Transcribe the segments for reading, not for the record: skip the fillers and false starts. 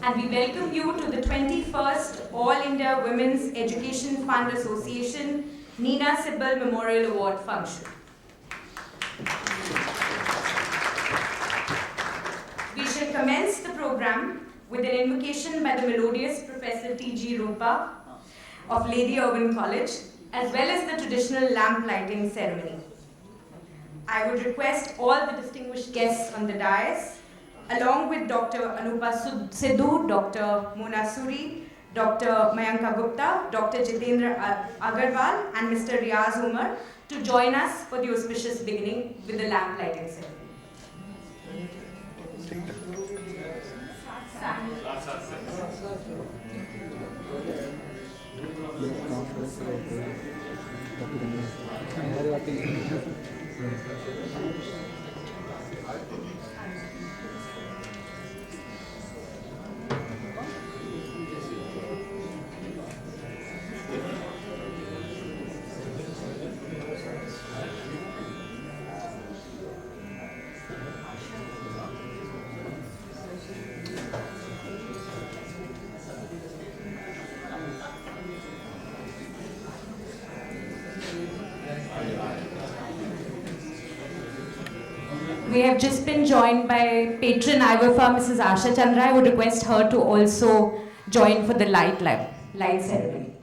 and we welcome you to the 21st All India Women's Education Fund Association Nina Sibal Memorial Award function. We shall commence the program with an invocation by the melodious Professor T.G. Rupa of Lady Irwin College, as well as the traditional lamp lighting ceremony. I would request all the distinguished guests on the dais, along with Dr. Anupa Siddhu, Dr. Mona Suri, Dr. Mayanka Gupta, Dr. Jitender Aggarwal, and Mr. Riaz Umar, to join us for the auspicious beginning with the lamp lighting ceremony. We have just been joined by patron AIWEFA, Mrs. Asha Chandra. I would request her to also join for the light ceremony.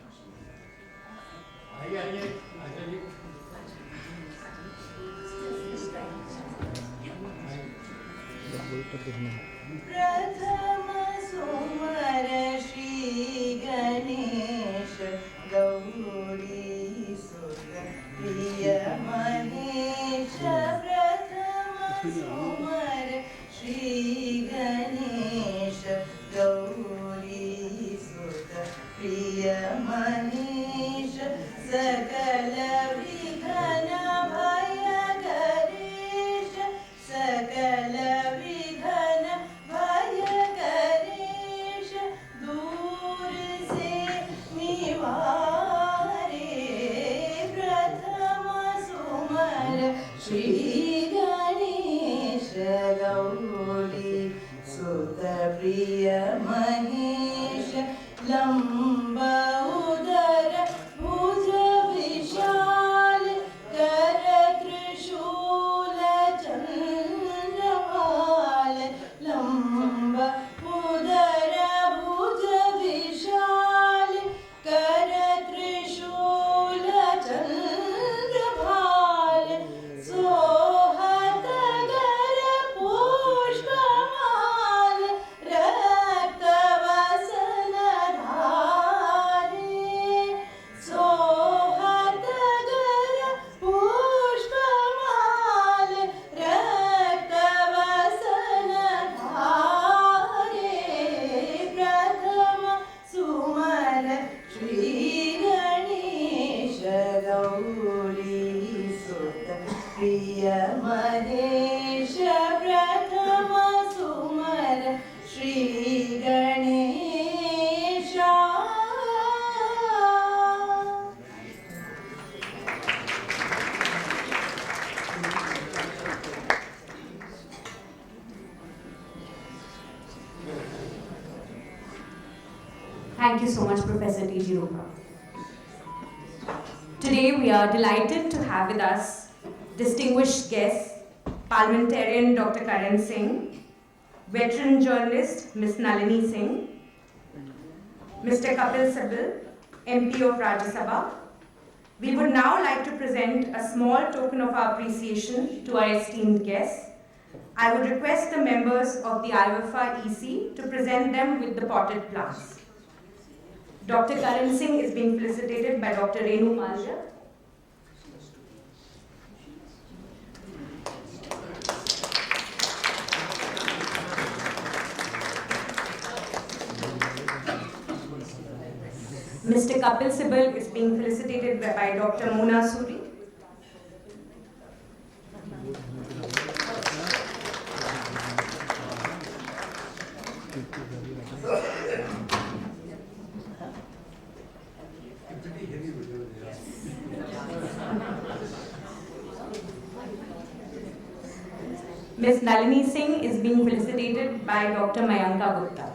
Thank you so much, Professor T.G. Rupa. Today we are delighted to have with us distinguished guests, parliamentarian Dr. Karan Singh, veteran journalist Ms. Nalini Singh, Mr. Kapil Sibal, MP of Rajya Sabha. We would now like to present a small token of our appreciation to our esteemed guests. I would request the members of the AIWEFA EC to present them with the potted plants. Dr. Karan Singh is being felicitated by Dr. Renu Malja. Mr. Kapil Sibal is being felicitated by Dr. Mona Suri. Ms. Nalini Singh is being felicitated by Dr. Mayanka Gupta.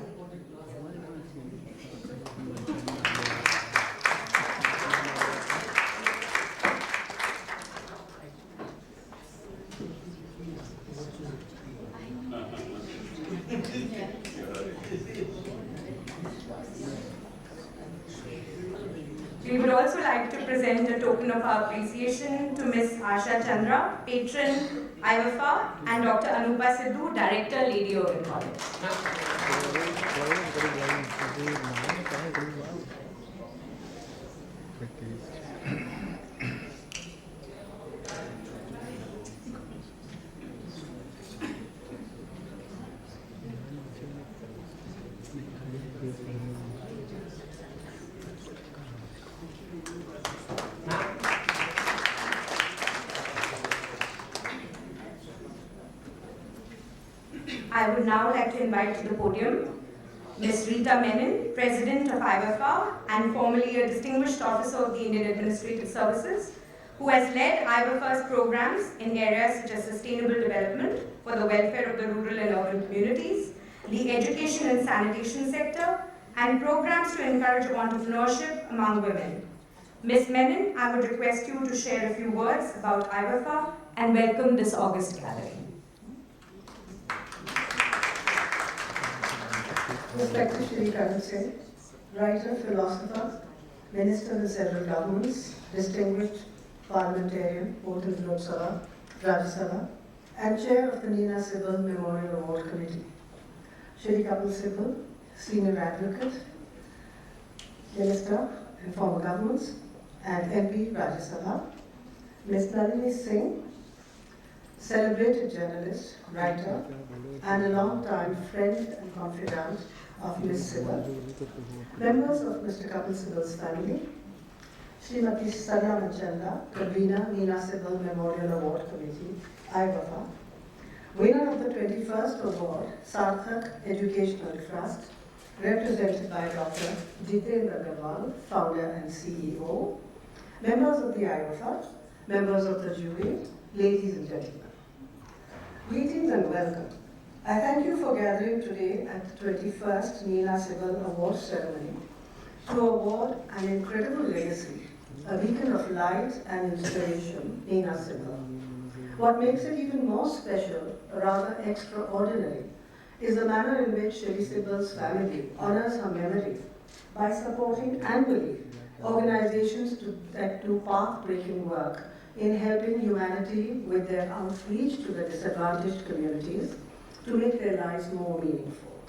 also like to present a token of our appreciation to Ms. Asha Chandra, patron AIWEFA, and Dr. Anupa Siddhu, Director, Lady Owen College. I would now like to invite to the podium Ms. Rita Menon, President of AIWEFA and formerly a Distinguished Officer of the Indian Administrative Services, who has led AIWEFA's programs in areas such as sustainable development for the welfare of the rural and urban communities, the education and sanitation sector, and programs to encourage entrepreneurship among women. Ms. Menon, I would request you to share a few words about AIWEFA and welcome this August gathering. Respected Shri Karan Singh, writer, philosopher, minister in several governments, distinguished parliamentarian, both in Lok Sabha, Rajya Sabha, and chair of the Nalini Singh Memorial Award Committee. Shri Kapil Sibal, senior advocate, minister in former governments, and MP Rajya Sabha. Ms. Nalini Singh, celebrated journalist, writer, and a long-time friend and confidant of Ms. Sibal. Members of Mr. Kapil Sibal's family, Srimati Asha Chandra, convener, Nalini Singh Memorial Award Committee, AIWEFA. Winner of the 21st award, Sarthak Educational Trust, represented by Dr. Jitender, Aggarwal, founder and CEO. Members of the AIWEFA, members of the jury, ladies and gentlemen. Greetings and welcome. I thank you for gathering today at the 21st Nalini Singh Award Ceremony to award an incredible legacy, a beacon of light and inspiration, Nalini Singh. What makes it even more special, rather extraordinary, is the manner in which Shri Sibal's family honors her memory by supporting annually organizations that do path-breaking work in helping humanity with their outreach to the disadvantaged communities to make their lives more meaningful.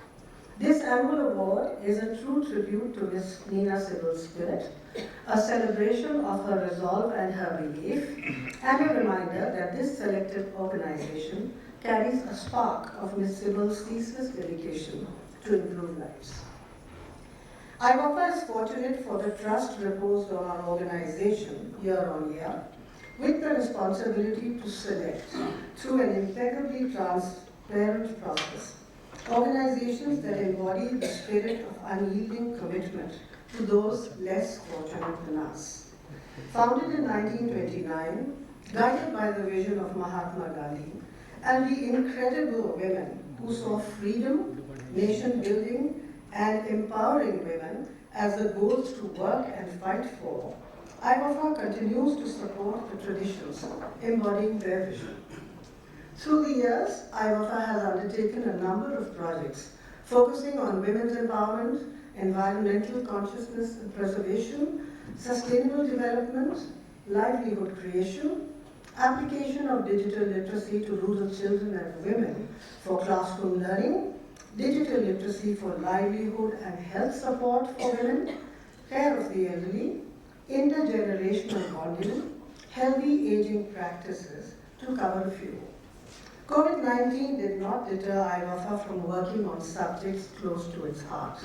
This annual award is a true tribute to Ms. Nalini Singh's spirit, a celebration of her resolve and her belief, and a reminder that this selected organization carries a spark of Ms. Sibal's ceaseless dedication to improve lives. AIWEFA is fortunate for the trust reposed on our organization year on year, with the responsibility to select, through an impeccably transparent process, organizations that embody the spirit of unyielding commitment to those less fortunate than us. Founded in 1929, guided by the vision of Mahatma Gandhi and the incredible women who saw freedom, nation building, and empowering women as the goals to work and fight for, AIWEFA continues to support the traditions embodying their vision. Through the years, AIWEFA has undertaken a number of projects focusing on women's empowerment, environmental consciousness and preservation, sustainable development, livelihood creation, application of digital literacy to rural children and women for classroom learning, digital literacy for livelihood and health support for women, care of the elderly, intergenerational bonding, healthy aging practices, to cover a few. COVID-19 did not deter AIWEFA from working on subjects close to its heart.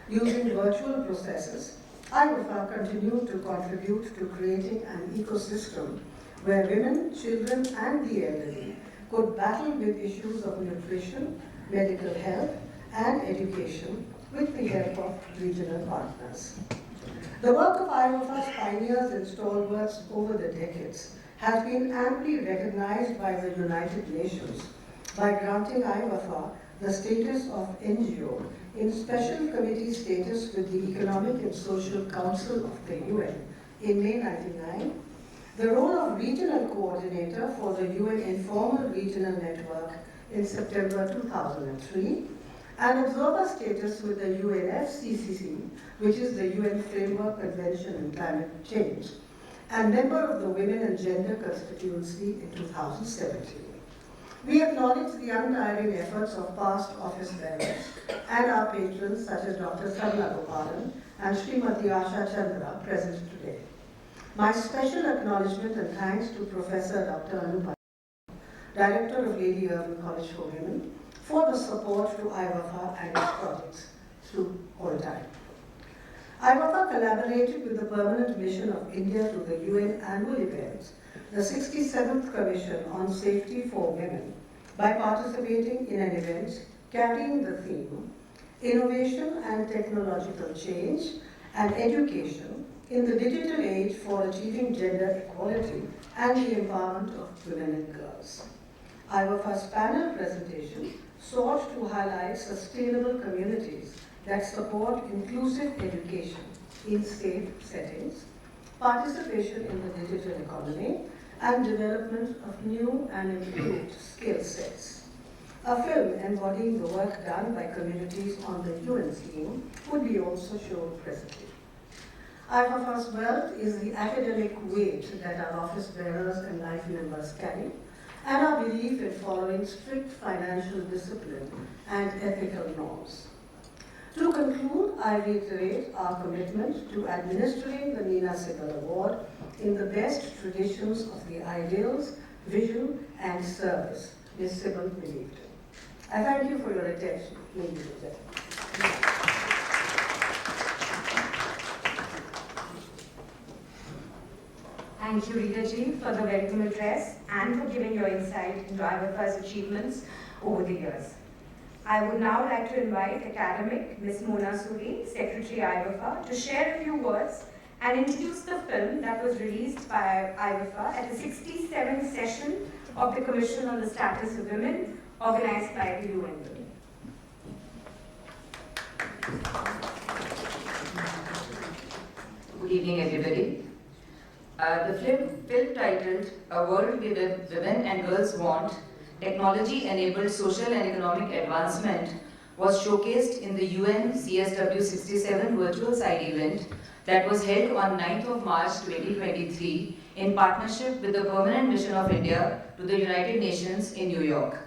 Using virtual processes, AIWEFA continued to contribute to creating an ecosystem where women, children, and the elderly could battle with issues of nutrition, medical health, and education with the help of regional partners. The work of AIWEFA's pioneers and stalwarts over the decades has been amply recognized by the United Nations by granting AIWEFA the status of NGO in special committee status with the Economic and Social Council of the UN in May 1999, the role of regional coordinator for the UN Informal Regional Network in September 2003, and observer status with the UNFCCC which is the UN Framework Convention on Climate Change, and member of the Women and Gender Constituency in 2017. We acknowledge the untiring efforts of past office bearers and our patrons such as Dr. Gopalan and Srimati Asha Chandra present today. My special acknowledgement and thanks to Professor Dr. Anupa, Director of Lady Irwin College for Women, for the support to AIWEFA and its projects through all time. AIWEFA collaborated with the Permanent Mission of India to the UN annual event, the 67th Commission on Safety for Women, by participating in an event carrying the theme, Innovation and Technological Change and Education in the Digital Age for Achieving Gender Equality and the Empowerment of Women and Girls. AIWEFA's panel presentation sought to highlight sustainable communities that support inclusive education in safe settings, participation in the digital economy, and development of new and improved skill sets. A film embodying the work done by communities on the UN theme would be also shown presently. AIWEFA's wealth is the academic weight that our office bearers and life members carry, and our belief in following strict financial discipline and ethical norms. To conclude, I reiterate our commitment to administering the Nina Sibal Award in the best traditions of the ideals, vision, and service Ms. Sibal believed in. I thank you for your attention, ladies and gentlemen. Thank you, Rita ji, for the welcome address and for giving your insight into AIWEFA's achievements over the years. I would now like to invite academic Ms. Mona Suri, Secretary AIWEFA, to share a few words and introduce the film that was released by AIWEFA at the 67th session of the Commission on the Status of Women, organized by the UN Women. Good evening, everybody. The film titled A World Where Women and Girls Want, Technology-Enabled Social and Economic Advancement was showcased in the UN CSW 67 virtual side event that was held on 9th of March 2023 in partnership with the Permanent Mission of India to the United Nations in New York.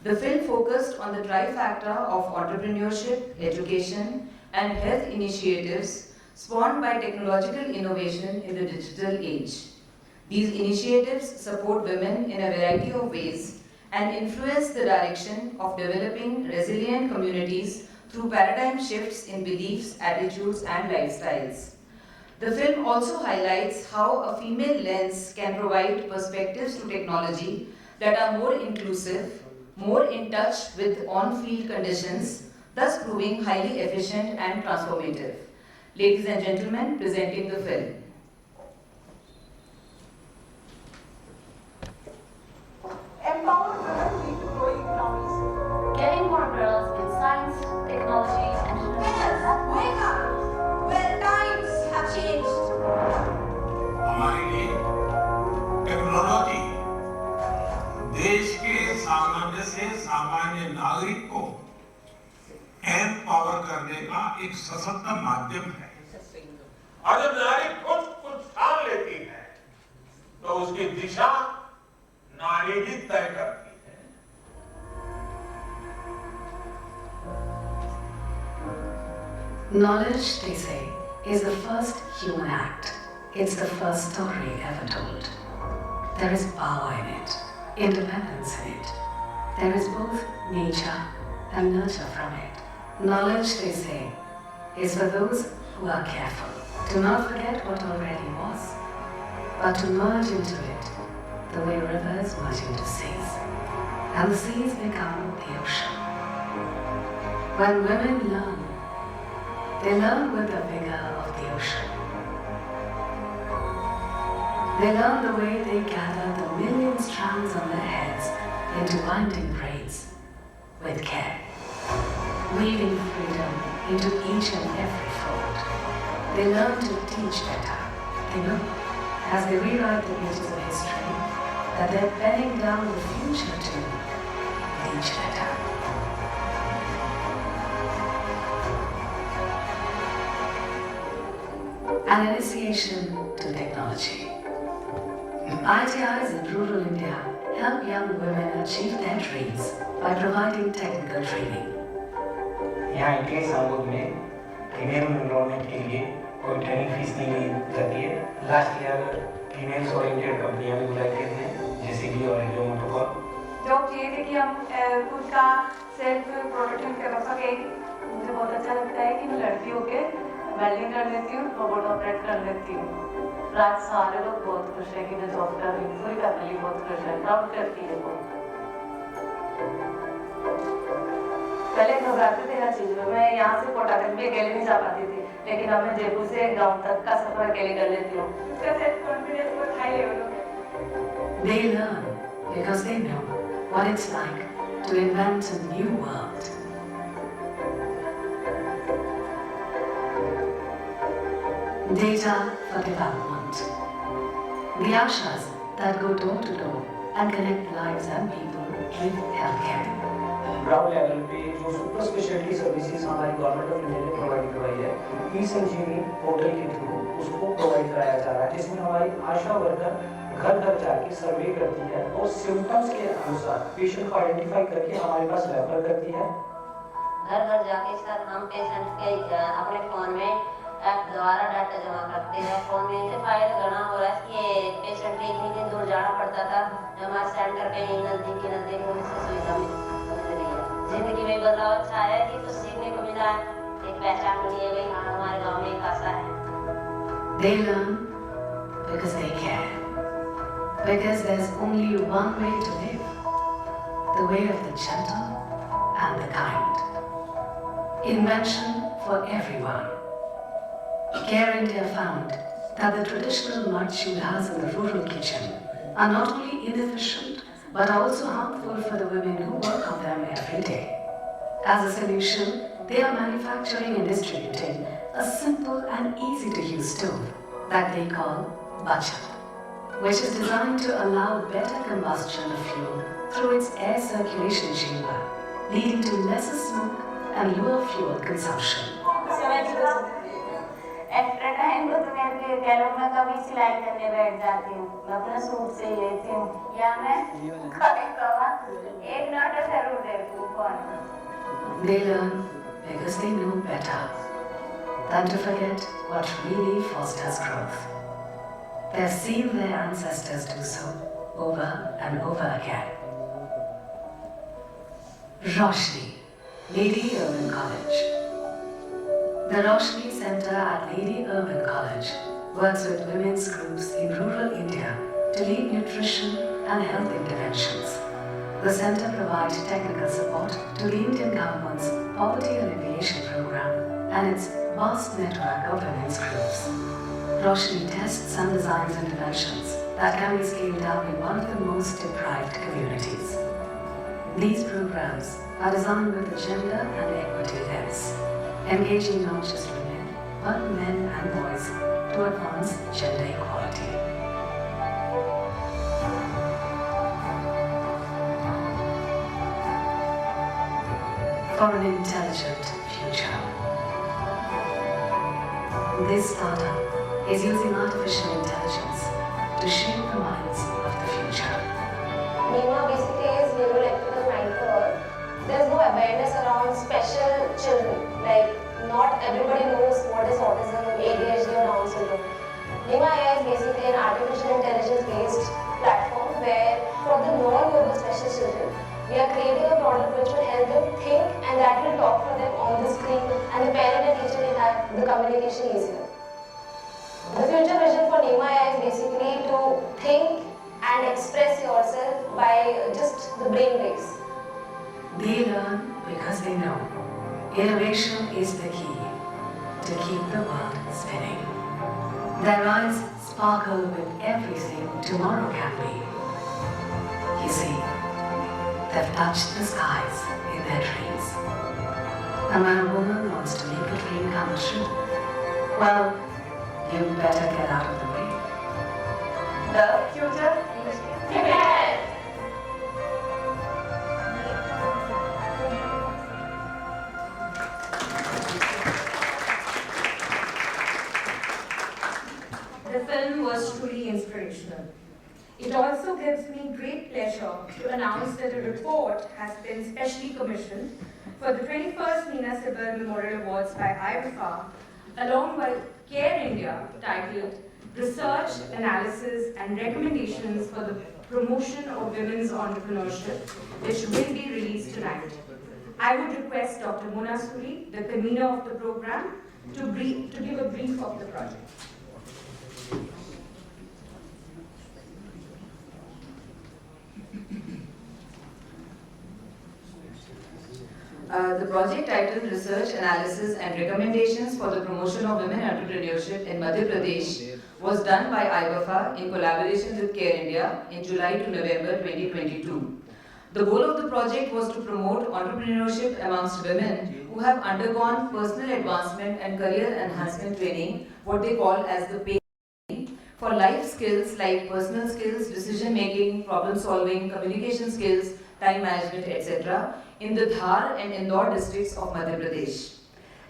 The film focused on the trifecta of entrepreneurship, education, and health initiatives spawned by technological innovation in the digital age. These initiatives support women in a variety of ways and influence the direction of developing resilient communities through paradigm shifts in beliefs, attitudes, and lifestyles. The film also highlights how a female lens can provide perspectives to technology that are more inclusive, more in touch with on-field conditions, thus proving highly efficient and transformative. Ladies and gentlemen, presenting the film. Empower women lead to growing economies. Getting more girls in science, technology, and engineering. Wake up! Well, times have changed. हमारे लिए technology देश के सामान्य से सामान्य नागरिक को empower करने का एक सशक्त माध्यम है। और जब नारी खुद कुछ ठान लेती है तो उसकी दिशा नारी ही तय करती है। Knowledge, they say, is the first human act. It's the first story ever told. There is power in it, independence in it. There is both nature and nurture from it. Knowledge, they say, is for those who are careful to not forget what already was, but to merge into it the way rivers merge into seas, and the seas become the ocean. When women learn, they learn with the vigor of the ocean. They learn the way they gather the million strands on their heads into winding braids with care, weaving freedom into each and every fold. They learn to teach better. They know, as they rewrite the pages of history, that they're penning down the future to teach better. an initiation to technology. ITIs in rural India help young women achieve their dreams by providing technical training. यहाँ ITI संबोध में female enrolment के लिए कोई training fees नहीं ली जाती है। Last year females oriented कंपनियां भी बुलाई गई हैं, जैसे कि और जो मोटोकॉल। जॉब चाहिए थी कि हम खुद का सेल्फ प्रोटेक्शन कर सके। मुझे बहुत अच्छा लगता है कि मैं लड़की होकर वेल्डिंग कर लेती हूँ, रोबोट ऑपरेट कर लेती हूँ। आज सारे लोग बहुत खुश हैं कि मैं जॉब कर रही हूँ, पूरी फैमिली बहुत खुश है, प्राउड करती है बहुत। पहले घबराते थे हर चीज में, मैं यहाँ से कोटा तक भी अकेले नहीं जा पाती थी, लेकिन अब मैं जयपुर से गांव तक का सफर अकेले कर लेती हूँ। इसका सेल्फ कॉन्फिडेंस बहुत हाई लेवल हो गया। They learn because they know what it's like to invent a new world. Data for development. The Ashas that go door to door and connect lives and people with healthcare. Ground level पे जो super speciality services हमारी government of India ने provide करवाई है, ई-संजीवनी portal के through उसको provide कराया जा रहा है, जिसमें हमारी आशा वर्कर घर घर जाके सर्वे करती है और सिम्टम्स के अनुसार पेशेंट को आइडेंटिफाई करके हमारे पास रेफर करती है। घर घर जाके सर हम पेशेंट के अपने फोन में ऐप द्वारा डाटा जमा करते हैं। फोन में इनसे फायदा घना हो रहा है कि पेशेंट के इतनी दिन दूर जाना पड़ता था, हमारे सेंटर पे ही नजदीक होने से सुविधा मिल रही है। जिंदगी में बदलाव अच्छा है कि कुछ सीखने को मिला है, एक पहचान मिली है भाई हाँ हमारे गांव में एक आशा है। They learn because they care. Because there's only one way to live, the way of the gentle and the kind. Invention for everyone. Care India found that the traditional mud chulhas in the rural kitchen are not only inefficient but also harmful for the women who work on them every day. As a solution, they are manufacturing and distributing a simple and easy to use stove that they call bachat, which is designed to allow better combustion of fuel through its air circulation chamber, leading to lesser smoke and lower fuel consumption. Extra time को तो मैं कह लो मैं कभी सिलाई करने बैठ जाती हूँ, मैं अपना सूट से ही लेती हूँ या मैं कभी कभी एक नाटक जरूर देखती हूँ phone. They learn because they know better than to forget what really fosters growth. They've seen their ancestors do so over and over again. Roshni, Lady Urban College. The Roshni Center at Lady Urban College works with women's groups in rural India to lead nutrition and health interventions. The center provides technical support to the Indian government's poverty alleviation program and its vast network of women's groups. Roshni tests and designs interventions that can be scaled up in one of the most deprived communities. These programs are designed with a gender and equity lens, engaging not just women, but men and boys to advance gender equality. For an intelligent future. This startup is using artificial intelligence to shape the minds of the future. NEMA basically is neuroelectrical mind for all. There's no awareness around special children. Like, not everybody knows what is autism, ADHD or Down syndrome. NEMA AI is basically an artificial intelligence-based platform where for the non-verbal special children, we are creating a product which will help them think and that will talk for them on the screen and the parent and teacher will have the communication easier. The future vision for NEMA AI is basically to think and express yourself by just the brain waves. They learn because they know innovation is the key to keep the world spinning. Their eyes sparkle with everything tomorrow can be. You see, they've touched the skies in their dreams. And when a woman wants to make a dream come true, well, you better get out of the way. The future is female. great pleasure to announce that a report has been specially commissioned for the 21st Nina Sibal Memorial Awards by AIWEFA, along with Care India, titled Research, Analysis and Recommendations for the Promotion of Women's Entrepreneurship, which will be released tonight. I would request Dr. Mona Suri, the convener of the program, to give a brief of the project. The project titled Research, Analysis and Recommendations for the Promotion of Women Entrepreneurship in Madhya Pradesh was done by AIWEFA in collaboration with Care India in July to November 2022. The goal of the project was to promote entrepreneurship amongst women who have undergone personal advancement and career enhancement training, what they call as the PACE, for life skills like personal skills, decision making, problem solving, communication skills, time management, etc. in the Dhar and Indore districts of Madhya Pradesh.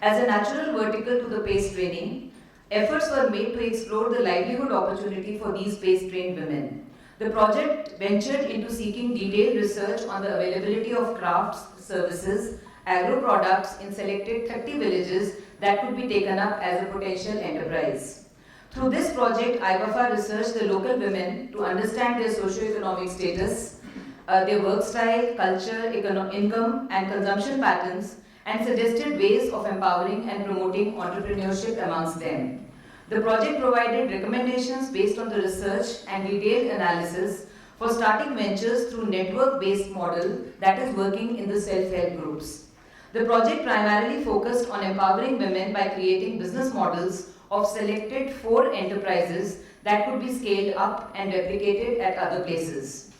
As a natural vertical to the PACE training, efforts were made to explore the livelihood opportunity for these PACE trained women. The project ventured into seeking detailed research on the availability of crafts, services, agro products in selected 30 villages that could be taken up as a potential enterprise. Through this project, AIWEFA researched the local women to understand their socio-economic status, their work style, culture, income and consumption patterns, and suggested ways of empowering and promoting entrepreneurship amongst them. The project provided recommendations based on the research and detailed analysis for starting ventures through network-based model that is working in the self-help groups. The project primarily focused on empowering women by creating business models of selected 4 enterprises that could be scaled up and replicated at other places.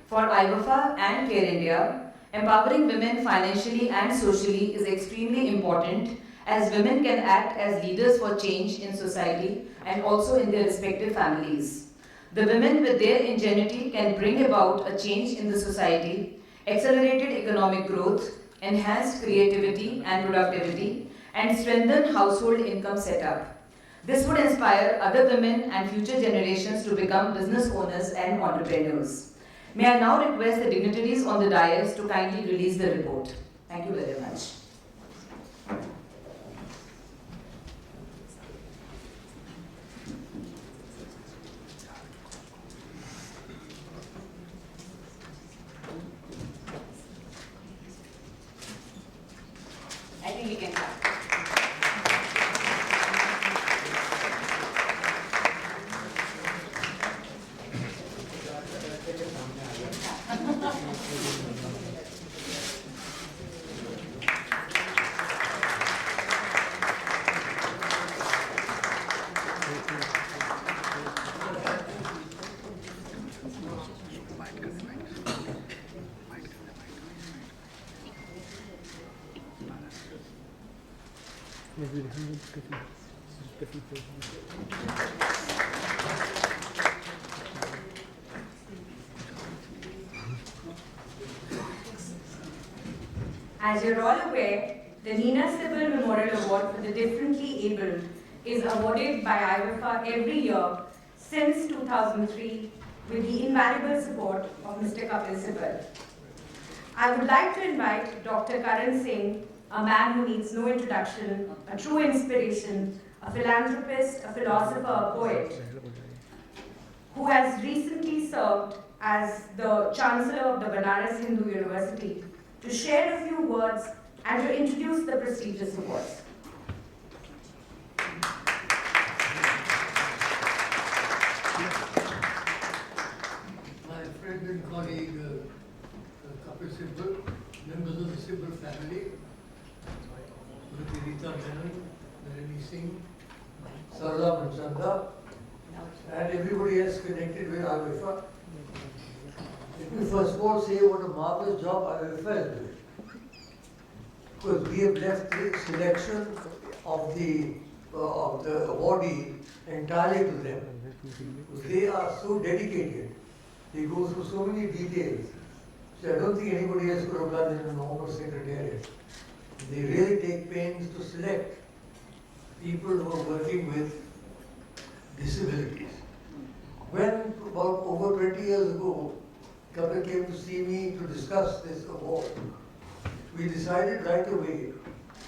For AIWEFA and Care India, empowering women financially and socially is extremely important, as women can act as leaders for change in society and also in their respective families. The women with their ingenuity can bring about a change in the society, accelerated economic growth, enhanced creativity and productivity, and strengthen household income setup. This would inspire other women and future generations to become business owners and entrepreneurs. May I now request the dignitaries on the dais to kindly release the report. Thank you very much. I think we can start. As you're all aware, the Nina Sibal Memorial Award for the Differently Abled is awarded by AIWEFA every year since 2003 with the invaluable support of Mr. Kapil Sibal. I would like to invite Dr. Karan Singh, a man who needs no introduction, a true inspiration, a philanthropist, a philosopher, a poet, who has recently served as the Chancellor of the Banaras Hindu University, to share a few words and to introduce the prestigious awards. My friend and colleague Kapil Sibal, members of the Sibal family, Rita, Menon, Nalini Singh, Sarthak, Chandra, and everybody else connected with AIWEFA. Let me first of all say what a marvelous job AIWEFA is doing. Because we have left the selection of the awardee entirely to them. They are so dedicated. They go through so many details. So I don't think anybody else could have done it in a normal secretariat. They really take pains to select people who are working with disabilities. When about over 20 years ago, Kapil came to see me to discuss this award, we decided right away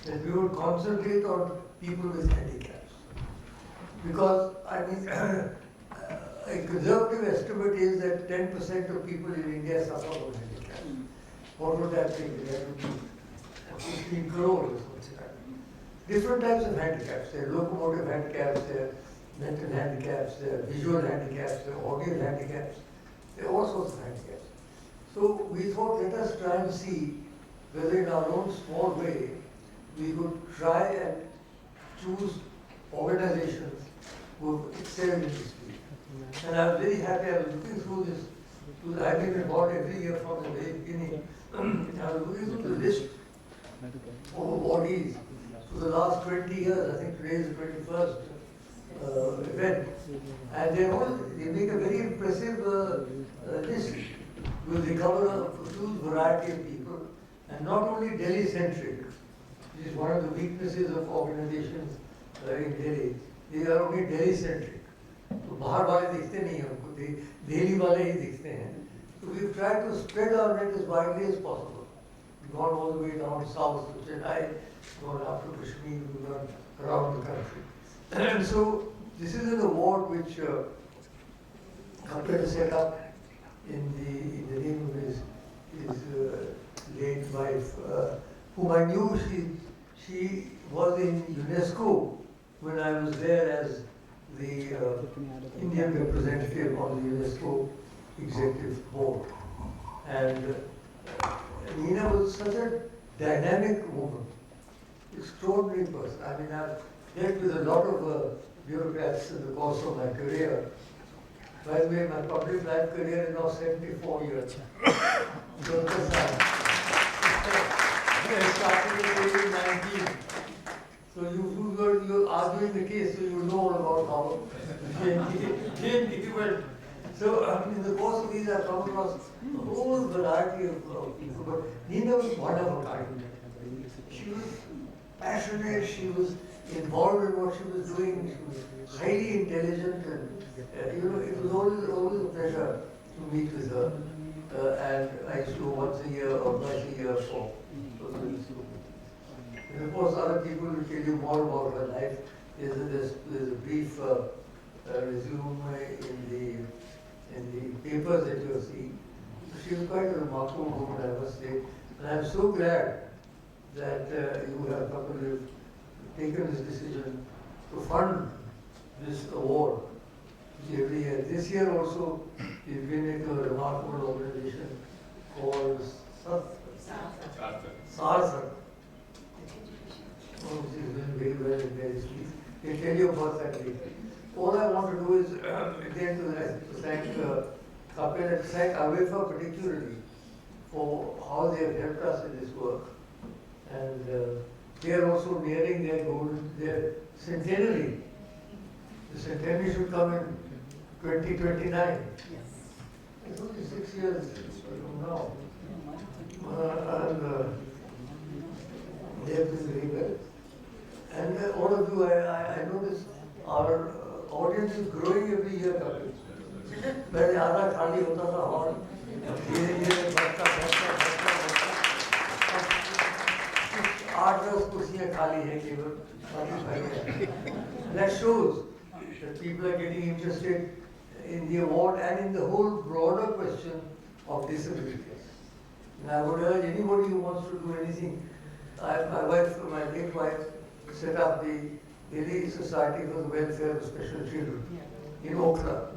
that we would concentrate on people with handicaps. Because, I mean, a conservative estimate is that 10% of people in India suffer from handicaps. What would that be? That would be 15 crore or something like that. Different types of handicaps. There are locomotive handicaps, there are mental handicaps, there are visual handicaps, there are audio handicaps, there are all sorts of handicaps. So we thought, let us try and see whether in our own small way we could try and choose organizations who excel in this field. And I'm very happy, I was looking through this, I've been involved every year from the very beginning. I was looking through the list of awardees for the last 20 years. I think today is the 21st event. And they make a very impressive list. They cover a huge variety of people, and not only Delhi-centric, which is one of the weaknesses of organizations in Delhi. They are only Delhi-centric. तो बाहर वाले दिखते नहीं हैं उनको, दिल्ली वाले ही दिखते हैं. So we've tried to spread our net as widely as possible. We've gone all the way down south to Chennai, gone up to Kashmir, we've gone around the country. And so this is an award which Kapil set up in the name of his late wife, whom I knew she was in UNESCO when I was there as the Indian representative on the UNESCO executive board. And Nina was such a dynamic woman, extraordinary person. I mean, I've dealt with a lot of bureaucrats in the course of my career. By the way, my public life career is now 74 years. I started at the age of 19. So you're arguing the case, so you know all about how GMT went. So in the course of these, I've come across a whole variety of people. But Nina was one of a kind. She was passionate, she was involved in what she was doing, she was highly intelligent, and it was always a pleasure to meet with her. And I used to go once a year or twice a year for the And of course, other people will tell you more about her life. There's a brief resume in the papers that you have seen. She was quite a remarkable woman, I must say. And I'm so glad that you have taken this decision to fund this award every year. This year also, we've been into a remarkable organization called Sarthak. Oh, she's doing very well in various fields. They'll tell you about that later. All I want to do is again to thank Kapil and thank AIWEFA particularly for how they have helped us in this work. And they are also nearing their centenary. The centenary should come in 2029. Yes. It's only 6 years from now. And they have been very well. And all of you, I notice our audience is growing every year. पहले आधा खाली होता था hall, धीरे धीरे बढ़ता 8-10 कुर्सियाँ खाली हैं केवल, That shows that people are getting interested in the award and in the whole broader question of disabilities. And I would urge anybody who wants to do anything. My late wife, set up the Delhi Society for the Welfare of Special Children in Okra.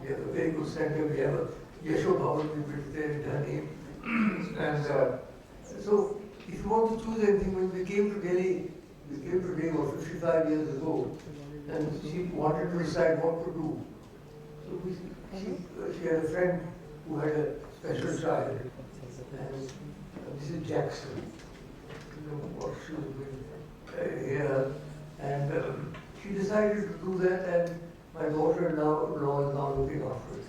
We have a very good center. We have a Yesho Bhavan we built there in her name. And so, if you want to choose anything, when we came to Delhi about 55 years ago, and she wanted to decide what to do. So she had a friend who had a special child, and Mrs. Jackson. What she was doing here, and she decided to do that, and my daughter-in-law is now looking after it.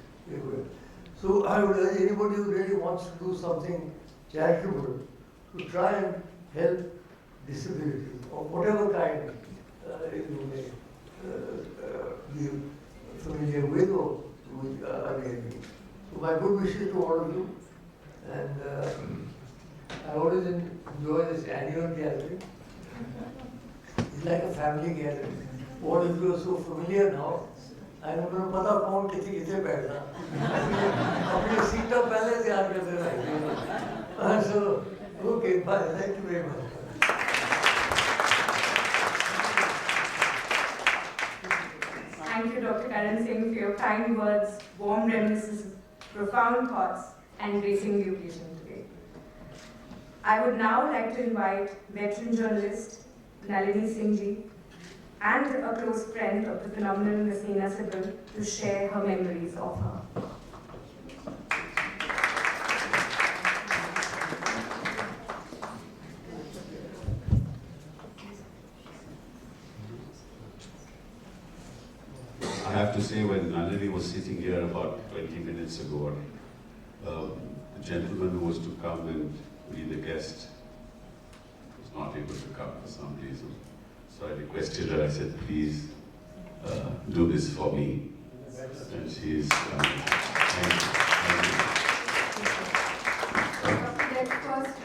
So I would urge anybody who really wants to do something charitable to try and help disabilities of whatever kind you may be familiar with or with unable. my good wishes to all of you. And I always enjoy this annual gathering. It's like a family gathering. All of you are so familiar now. I don't know पता कौन किथे बैठना. अपनी सीटा पहले तैयार करते रहे. So okay, bye. Thank you very much. Thank you, Dr. Karan Singh, for your kind words, warm reminiscences, profound thoughts, and gracing the occasion today. I would now like to invite veteran journalist Nalini Singh and a close friend of the phenomenal Miss Siddhu to share her memories of her. I have to say, when Nalini was sitting here about 20 minutes ago, the gentleman who was to come and be the guest was not able to come for some reason. So I requested her, I said, please do this for me. And she is, thank you. Let's first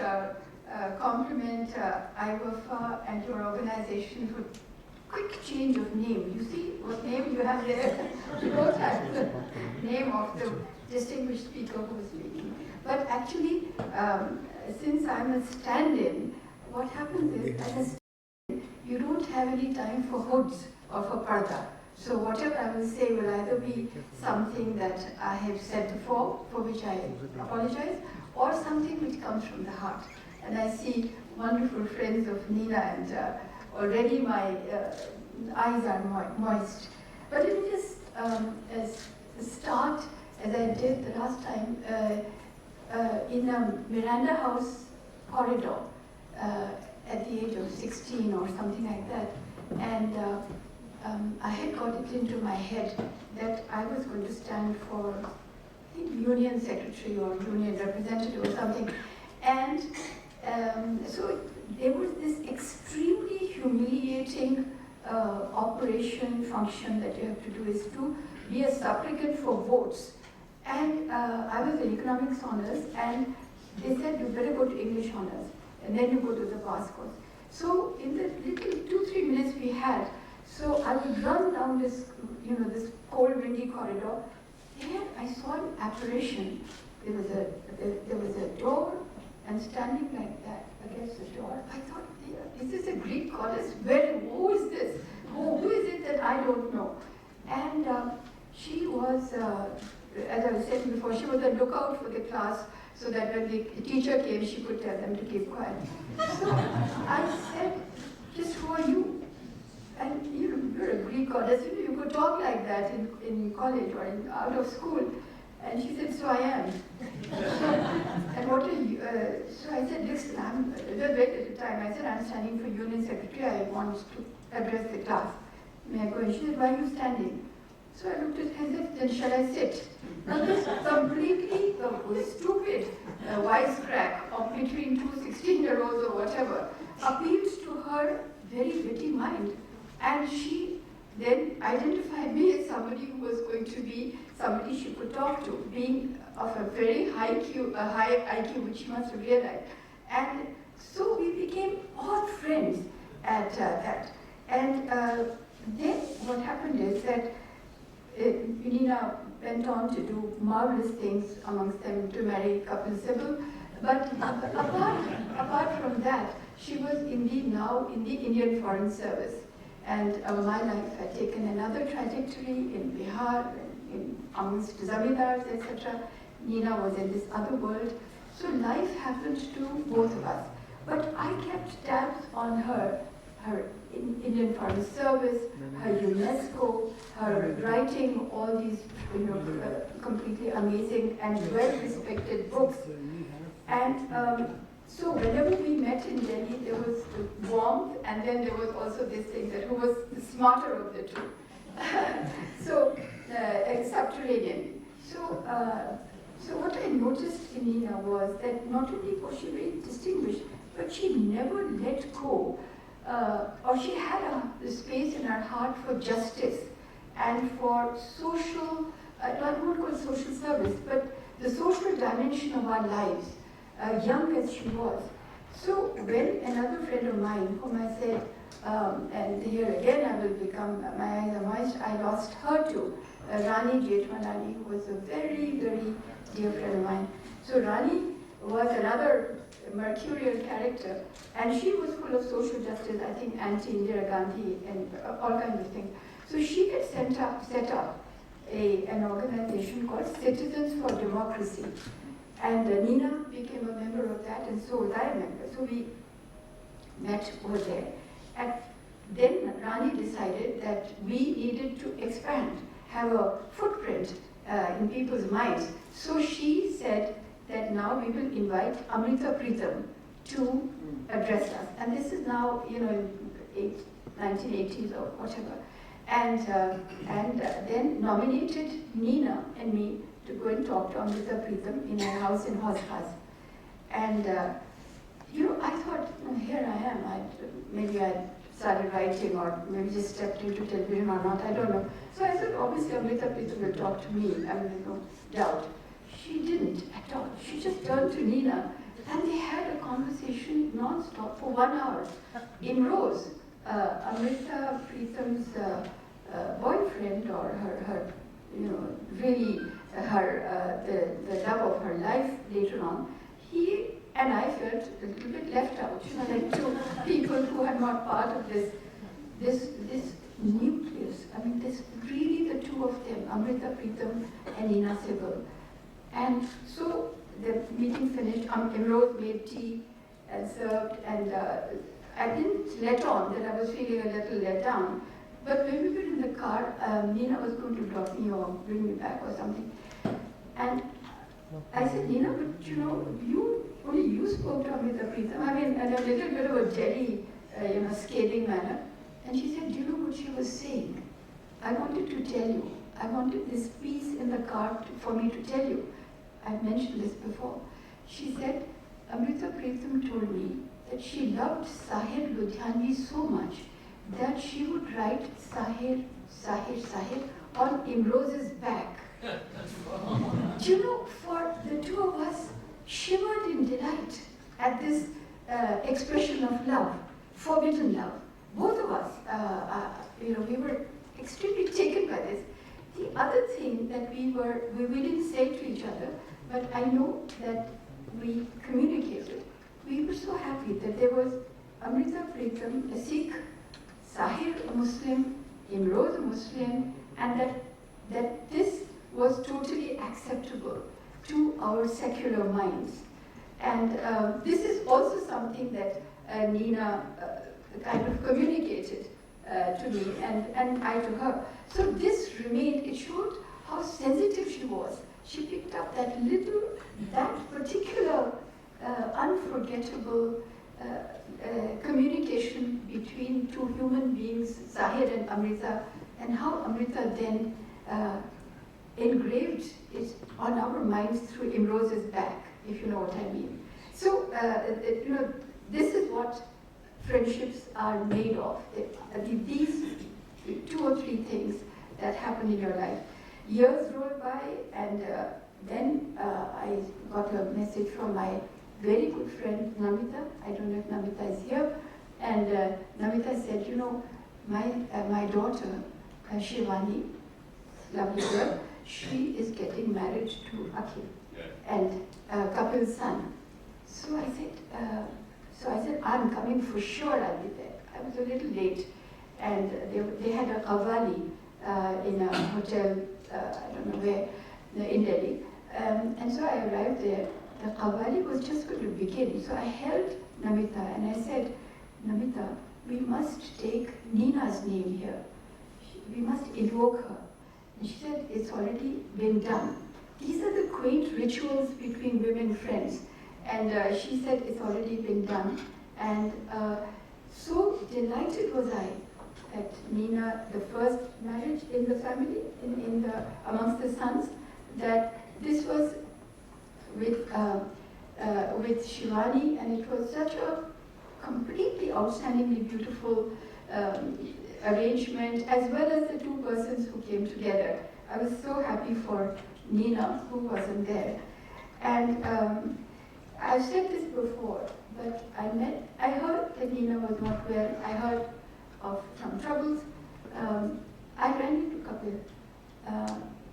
compliment AIWEFA and your organization for quick change of name. You see what name you have there? You don't have the name of the distinguished speaker who is speaking. But actually, since I'm a stand-in, what happens is, as a stand-in, you don't have any time for hoods or for parda. So whatever I will say will either be something that I have said before, for which I apologize, or something which comes from the heart. And I see wonderful friends of Nina, and already my eyes are moist. But let me just start, as I did the last time, in a Miranda House corridor at the age of 16 or something like that. And I had got it into my head that I was going to stand for, I think, union secretary or union representative or something. And so there was this extremely humiliating operation function that you have to do, is to be a supplicant for votes. And I was in economics honors, and they said you better go to English honors, and then you go to the pass course. So in the little 2-3 minutes we had, so I would run down this, this cold, windy corridor. There I saw an apparition. There was a door, and standing like that against the door, I thought, is this a Greek goddess? Who is this? Who is it that I don't know? And she was, as I was saying before, she was a lookout for the class, so that when the teacher came, she could tell them to keep quiet. So I said, just who are you? And you're a Greek goddess, you could talk like that in college or out of school. And she said, so I am. And what are you? So I said, listen, it was right at the time. I said, I'm standing for union secretary. I want to address the class. May I go? And she said, why are you standing? So I looked at her and said, then shall I sit? Now this completely stupid wisecrack of between two 16-year-olds or whatever appealed to her very witty mind. And she then identified me as somebody who was going to be somebody she could talk to, being of a very high IQ, which she must have realized. And so we became odd friends at that. And then what happened is that Nina went on to do marvelous things, amongst them to marry Kapil Sibal. But apart from that, she was indeed now in the Indian Foreign Service. And my life had taken another trajectory in Bihar, amongst zamindars, etc. Nina was in this other world. So life happened to both of us. But I kept tabs on her Indian Foreign Service, her UNESCO, her writing all these completely amazing and well-respected books. And so whenever we met in Delhi, there was warmth, and then there was also this thing that who was the smarter of the two. So subterranean. So what I noticed in Nina was that not only was she very distinguished, but she never let go, or she had a space in her heart for justice and for social, I don't want to call it social service, but the social dimension of our lives, young as she was. So when another friend of mine, whom I said, and here again I will become, my eyes are moist, I lost her too, Rani Jethmalani, who was a very, very dear friend of mine. So Rani was another mercurial character, and she was full of social justice, I think anti-Indira Gandhi and all kinds of things. So she had set up an organization called Citizens for Democracy. And Nina became a member of that, and so was I a member. So we met over there. And then Rani decided that we needed to expand, have a footprint in people's minds. So she said that now we will invite Amrita Pritam to address us. And this is now, in 1980s or whatever. And then nominated Nina and me to go and talk to Amrita Pritam in her house in Hoskas. And, I thought, here I am. Maybe I started writing or maybe just stepped into television or not, I don't know. So I thought, obviously, Amrita Pritam will talk to me. I mean, no doubt. She didn't at all. She just turned to Nina and they had a conversation non-stop for 1 hour in rows. Amrita Pritam's boyfriend or her really the love of her life later on, he and I felt a little bit left out, like two people who are not part of this nucleus. I mean, this really the two of them, Amrita Pritam and Nina Sibal. And so the meeting finished, Imrose made tea and served, and I didn't let on that I was feeling a little let down. But when we were in the car, Nina was going to drop me or bring me back or something. And I said, Nina, but only you spoke to Amrita Pritam. I mean, in a little bit of a jelly, scathing manner. And she said, do you know what she was saying? I wanted to tell you. I wanted this piece in the car for me to tell you. I've mentioned this before. She said, Amrita Pritam told me that she loved Sahir Ludhianvi so much that she would write Sahir, Sahir, Sahir on Imrose's back. For the two of us, shivered in delight at this expression of love, forbidden love. Both of us, we were extremely taken by this. The other thing that we didn't say to each other, but I know that we communicated. We were so happy that there was Amrita Pritam, a Sikh, Sahir a Muslim, Imrose a Muslim, and that this was totally acceptable to our secular minds. And this is also something that Nina kind of communicated to me and I to her. So this remained, it showed how sensitive she was. She picked up that particular unforgettable communication between two human beings, Sahir and Amrita, and how Amrita then engraved it on our minds through Imrose's back, if you know what I mean. So, this is what friendships are made of. These 2 or 3 things that happen in your life. Years rolled by, and then I got a message from my very good friend Namita. I don't know if Namita is here. And Namita said, my daughter, Shivani, lovely girl, she is getting married to Akhil and Kapil's son. So I said, I'm coming for sure, I'll be there. I was a little late, and they had a qawwali in a hotel, I don't know where, in Delhi. And so I arrived there. The qawwali was just going to begin. So I held Namita and I said, Namita, we must take Nina's name here. We must invoke her. And she said, it's already been done. These are the quaint rituals between women friends. And she said, it's already been done. And so delighted was I that Nina, the first marriage in the family, amongst the sons, that this was with Shivani, and it was such a completely outstandingly beautiful arrangement, as well as the 2 persons who came together. I was so happy for Nina, who wasn't there. And I've said this before, but I heard that Nina was not well. I heard of some troubles. I ran into Kapil,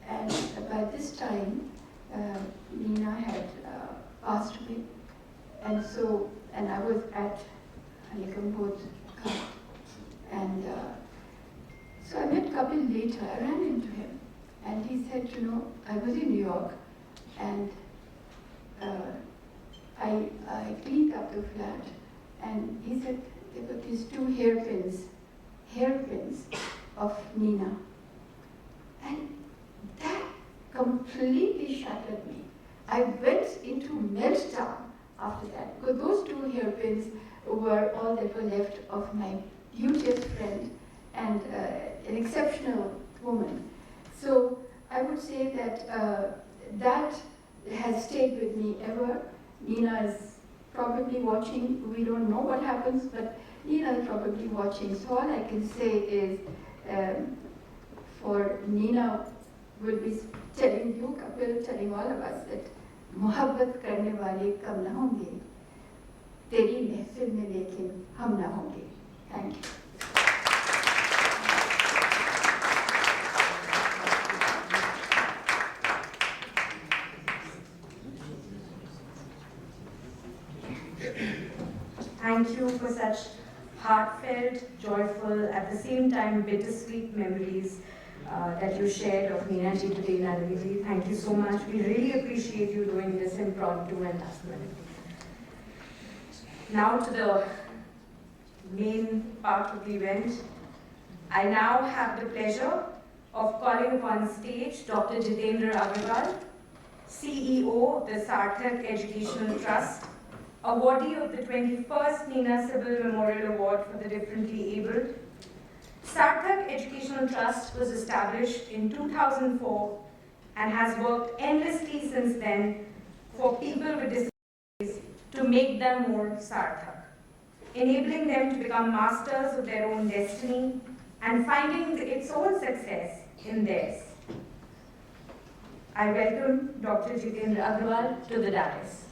and by this time, Nina had passed away, and I was at Aggarwal, and so I met Kapil later. I ran into him, and he said, you know, I was in New York, and I cleaned up the flat, and he said there were these two hairpins of Nina, and that completely shattered me. I went into meltdown after that, because those two hairpins were all that were left of my beauteous friend and an exceptional woman. So I would say that that has stayed with me ever. Nina is probably watching. We don't know what happens, but Nina is probably watching. So all I can say is, for Nina will be telling you, Kapil, telling all of us that मोहब्बत करने वाले कम ना होंगे, तेरी महफिल में लेकिन हम ना होंगे. Thank you. Thank you for such heartfelt, joyful, at the same time bittersweet memories that you shared of Meena ji today, Nalini ji. Thank you so much. We really appreciate you doing this impromptu and last minute. Now to the main part of the event. I now have the pleasure of calling upon stage Dr. Jitender Aggarwal, CEO of the Sarthak Educational Trust, awardee of the 21st Nina Sibal Memorial Award for the Differently Abled. Sarthak Educational Trust was established in 2004 and has worked endlessly since then for people with disabilities to make them more Sarthak, enabling them to become masters of their own destiny and finding its own success in theirs. I welcome Dr. Jitender Aggarwal to the dais.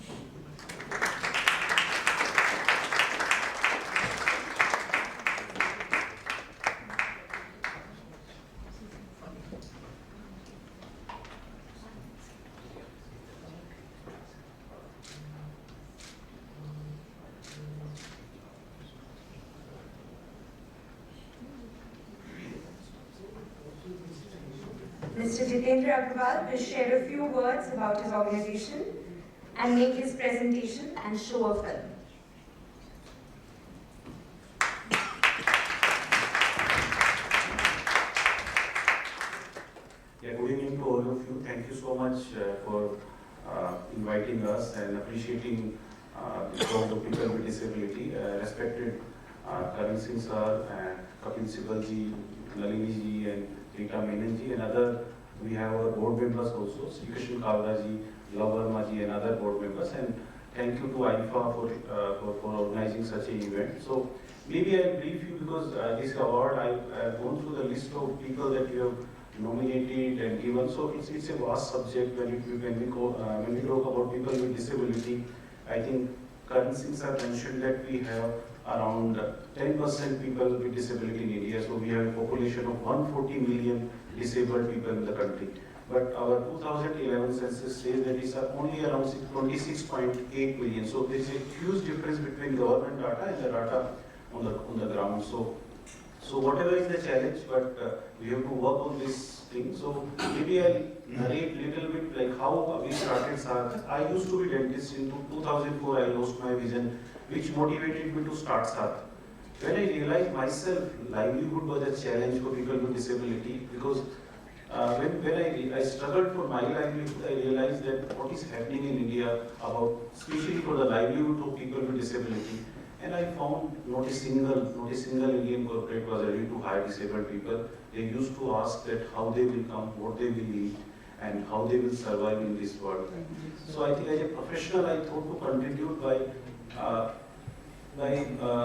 Mr. Jitender Aggarwal will share a few words about his organization and make his presentation and show a film. Yeah, good evening to all of you. Thank you so much for inviting us and appreciating the cause of people with disability. Respected Karan Singh sir and Kapil Sibal ji, Nalini ji and Rita Menon ji, and other, we have our board members also, citation ji, Verma ji and other board members, and thank you to AIWEFA for organizing such an event. So maybe I'll brief you because this award, I've gone through the list of people that you have nominated and given, so it's a vast subject when we talk about people with disability. I think Karan Singh sir mentioned that we have around 10% people with disability in India, so we have a population of 140 million disabled people in the country. But our 2011 census says that it's only around 26.8 million. So there is a huge difference between government data and the data on the ground. So whatever is the challenge, but we have to work on this thing. So maybe I'll narrate a little bit like how we started Sarthak. I used to be dentist. In 2004, I lost my vision, which motivated me to start Sarthak. When I realized myself, livelihood was a challenge for people with disability, because when I struggled for my livelihood, I realized that what is happening in India about, especially for the livelihood of people with disability. And I found not a single Indian corporate was ready to hire disabled people. They used to ask that how they will come, what they will eat, and how they will survive in this world. So I think as a professional, I thought to contribute by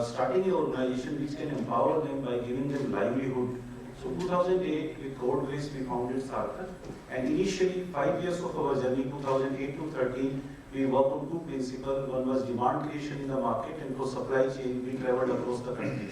starting an organization which can empower them by giving them livelihood. So 2008, with God grace, we founded Sarthak. And initially, 5 years of our journey, 2008 to 13, we worked on two principles. One was demand creation in the market, and for supply chain, we traveled across the country.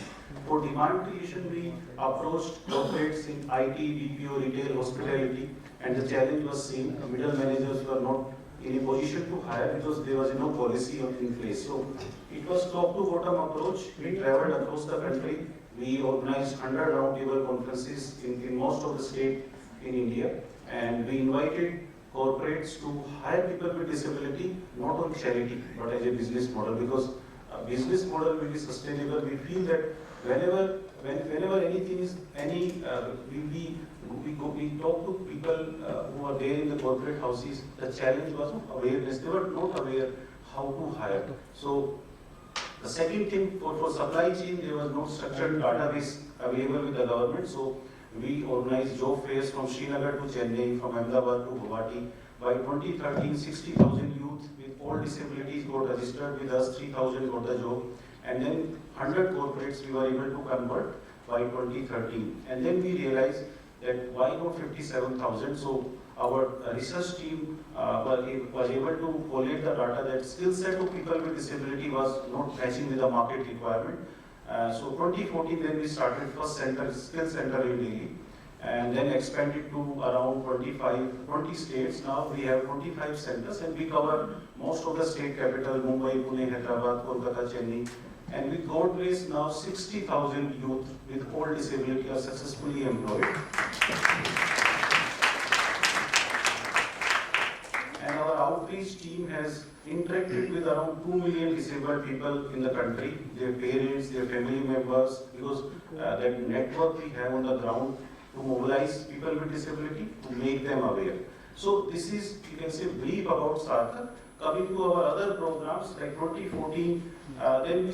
For demand creation, we approached corporates in IT, BPO, retail, hospitality, and the challenge was same. Middle managers were not in a position to hire because there was no policy in place. So it was top to bottom approach. We traveled across the country. We organized 100 roundtable conferences in most of the states in India, and we invited corporates to hire people with disability, not on charity, but as a business model, because a business model will be sustainable. We feel that whenever anything is, we talk to people who are there in the corporate houses, the challenge was awareness. They were not aware how to hire. So the second thing, for supply chain, there was no structured database available with the government. So we organized job fairs from Srinagar to Chennai, from Ahmedabad to Guwahati. By 2013, 60,000 youth with all disabilities got registered with us, 3,000 got the job. And then 100 corporates we were able to convert by 2013. And then we realized that why not 57,000? So our research team was able to collate the data that skill set of people with disability was not matching with the market requirement. So 2014, then we started first center, skill center in Delhi, and then expanded to around 20 states. Now we have 25 centers, and we cover most of the state capital, Mumbai, Pune, Hyderabad, Kolkata, Chennai. And with God grace, now 60,000 youth with all disability are successfully employed. And our outreach team has interacted with around 2 million disabled people in the country, their parents, their family members, because that network we have on the ground to mobilize people with disability, to make them aware. So this is, you can say, brief about Sarthak. Coming to our other programs, like 2014, then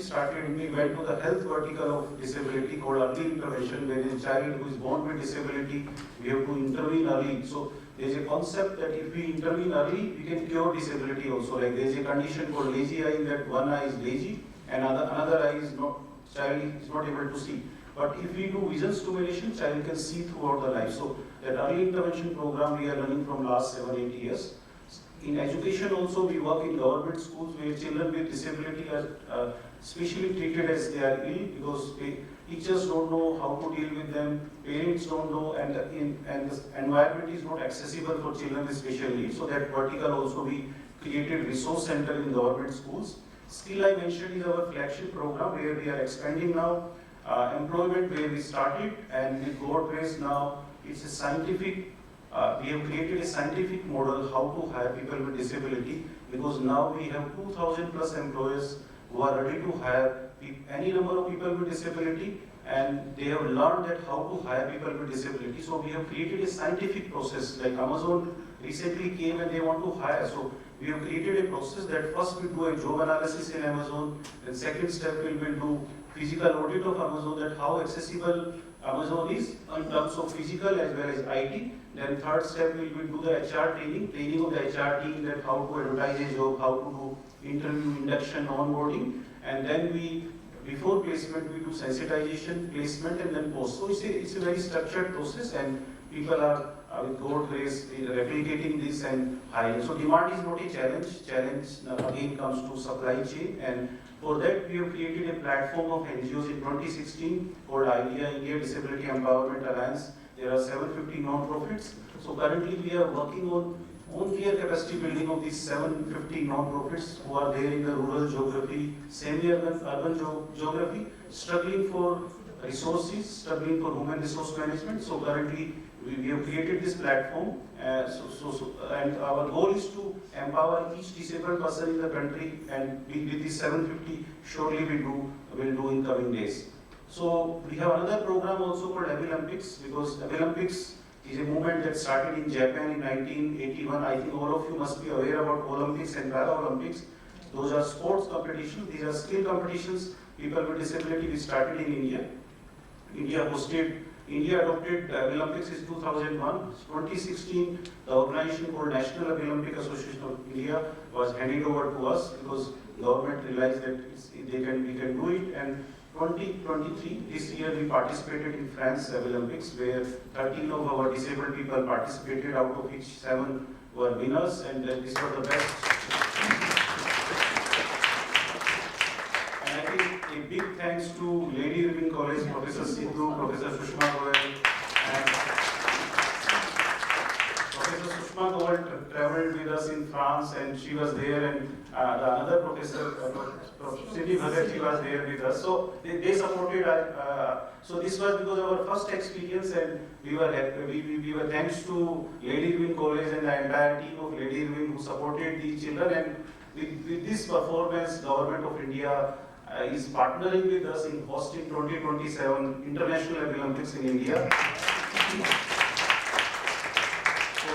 we went to the health vertical of disability called early intervention, where a child who is born with disability, we have to intervene early. So there is a concept that if we intervene early, we can cure disability also. Like there is a condition called lazy eye, in that one eye is lazy and another eye is not, child is not able to see. But if we do vision stimulation, child can see throughout the life. So that early intervention program we are running from last 7-8 years. In education also, we work in government schools where children with disability are specially treated as they are ill, because teachers don't know how to deal with them, parents don't know, and the environment is not accessible for children with special needs. So that vertical also we created resource center in government schools. Skill I mentioned is our flagship program where we are expanding now. Employment where we started, and with God grace now it's a scientific. We have created a scientific model how to hire people with disability, because now we have 2,000 plus employers who are ready to hire any number of people with disability, and they have learned that how to hire people with disability. So we have created a scientific process. Like Amazon recently came and they want to hire. So we have created a process that first we do a job analysis in Amazon, then second step we will do physical audit of Amazon, that how accessible Amazon is in terms of physical as well as IT. Then third step we will do the HR training of the HR team, that how to advertise a job, how to do interview, induction, onboarding, and then we, before placement, we do sensitization, placement, and then post. So it's a very structured process, and people are with God grace replicating this and hiring. So demand is not a challenge. Challenge again comes to supply chain, and for that we have created a platform of NGOs in 2016 called IDEA, India Disability Empowerment Alliance. There are 750 non-profits. So currently we are working on their capacity building of these 750 non-profits who are there in the rural geography, semi-urban geography, struggling for resources, struggling for human resource management. So currently we have created this platform, and our goal is to empower each disabled person in the country, and with these 750, surely we will do in coming days. So we have another program also called Olympics, because Olympics is a movement that started in Japan in 1981. I think all of you must be aware about Olympics and Paralympics. Those are sports competitions. These are skill competitions. People with disability, we started in India. India adopted Olympics in 2001. 2016, the organization called National Olympic Association of India was handed over to us, because government realized that we can do it, and 2023, this year we participated in France Olympics, where 13 of our disabled people participated, out of which 7 were winners, and this was the best. And I think a big thanks to Lady Irving College, Professor Siddhu, Professor Sushma Goel, and Professor Sushma Goel traveled with us in France, and she was there, and the another professor, Siddhu Bhagat, was there with us. So they supported. So this was because of our first experience, and we were thanks to Lady Irving College and the entire team of Lady Irving who supported these children. And with this performance, Government of India is partnering with us in hosting 2027 International Olympics in India. So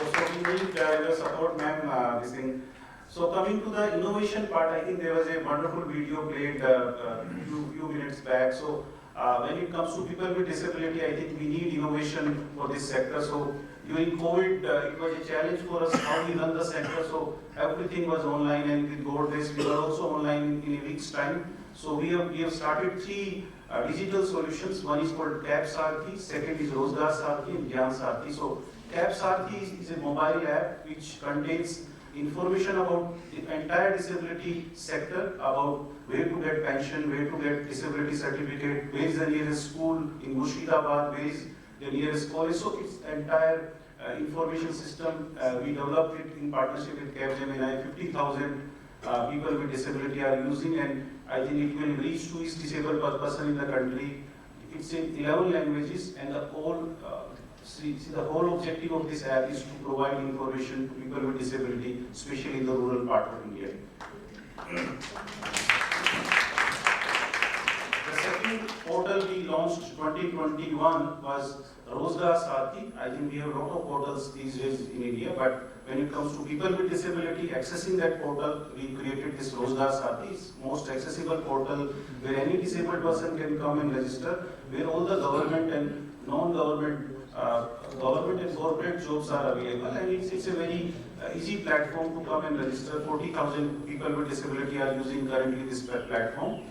we need your support, ma'am. This thing. So coming to the innovation part, I think there was a wonderful video played few minutes back. So when it comes to people with disability, I think we need innovation for this sector. So during COVID, it was a challenge for us how we run the center. So everything was online, and with GoldRace, we were also online in a week's time. So we have started 3 digital solutions. One is called Cap Sarthi, second is Rozgar Sarthi, and Gyan Sarthi. So Cap Sarthi is a mobile app which contains information about the entire disability sector, about where to get pension, where to get disability certificate, where is the nearest school in Murshidabad, where is the nearest college. So it's entire information system. We developed it in partnership with Capgemini. 50,000 people with disability are using, and I think it will reach to each disabled person in the country. It's in 11 languages, and the whole the whole objective of this app is to provide information to people with disability, especially in the rural part of India. The second portal we launched 2021 was Rozgar Sarthi. I think we have a lot of portals these days in India, but when it comes to people with disability accessing that portal, we created this Rozgar Sarthi. It's most accessible portal where any disabled person can come and register, where all the government and non-government government and corporate jobs are available, and it's a very easy platform to come and register. 40,000 people with disability are using currently this platform.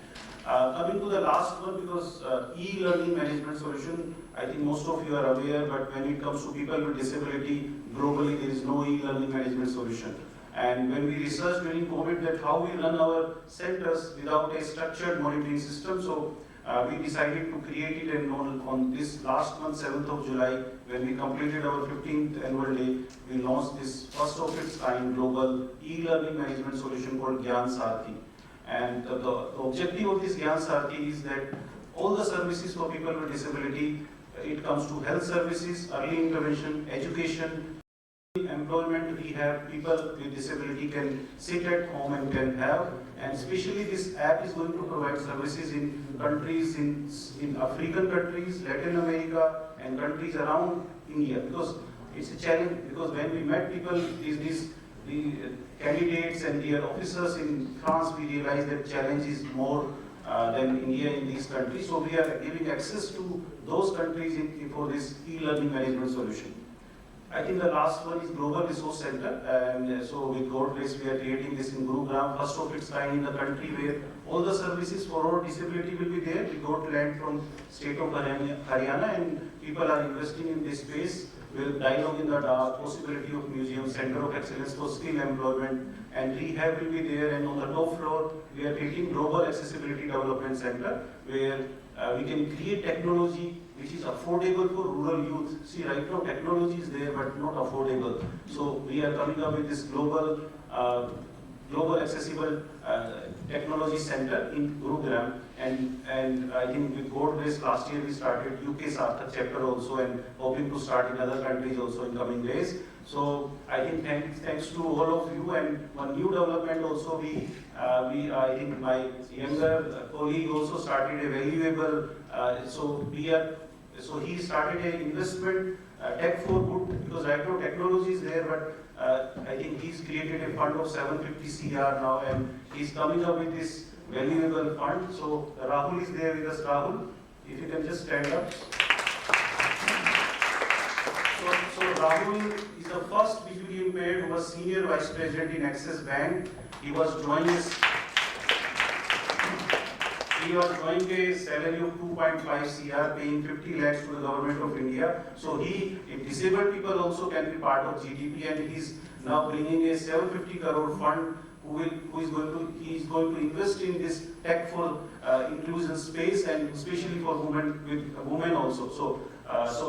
Coming to the last one, because e-learning management solution, I think most of you are aware, but when it comes to people with disability, globally there is no e-learning management solution. And when we researched during COVID that how we run our centers without a structured monitoring system, so we decided to create it, and on this last month, 7th of July, when we completed our 15th annual day, we launched this first of its kind global e-learning management solution called Gyan Sarthi. And the objective of this Gyan Sarthi is that all the services for people with disability, it comes to health services, early intervention, education, employment, rehab, people with disability can sit at home and can have, and especially this app is going to provide services in countries, in African countries, Latin America, and countries around India, because it's a challenge, because when we met people, the candidates and their officers in France, we realized that challenge is more than India in these countries, so we are giving access to those countries for this e-learning management solution. I think the last one is Global Resource Center, and so with GoldRace we are creating this in Gurugram, first of its kind in the country, where all the services for our disability will be there. We got land from state of Haryana, and people are investing in this space. We'll dialogue in the dark, possibility of museum, center of excellence for skill employment, and rehab will be there. And on the top floor, we are creating Global Accessibility Development Center, where we can create technology which is affordable for rural youth. See, right now technology is there, but not affordable. So we are coming up with this global accessible technology center in Gurugram, and I think with GoldRace last year we started UK Sarthak chapter also, and hoping to start in other countries also in coming days. So I think thanks to all of you, and one new development also, I think my younger colleague also started a valuable, so he started an investment tech for good, because right now technology is there, but I think he's created a fund of 750 CR now, and he's coming up with this valuable fund. So Rahul is there with us. Rahul, if you can just stand up. So Rahul is the first visually impaired who was senior vice president in Axis Bank. He was joined as he was drawing a salary of 2.5 CR, paying 50 lakhs to the government of India. So disabled people also can be part of GDP, and he's now bringing a 750 crore fund he is going to invest in this tech for inclusion space, and especially for women also. So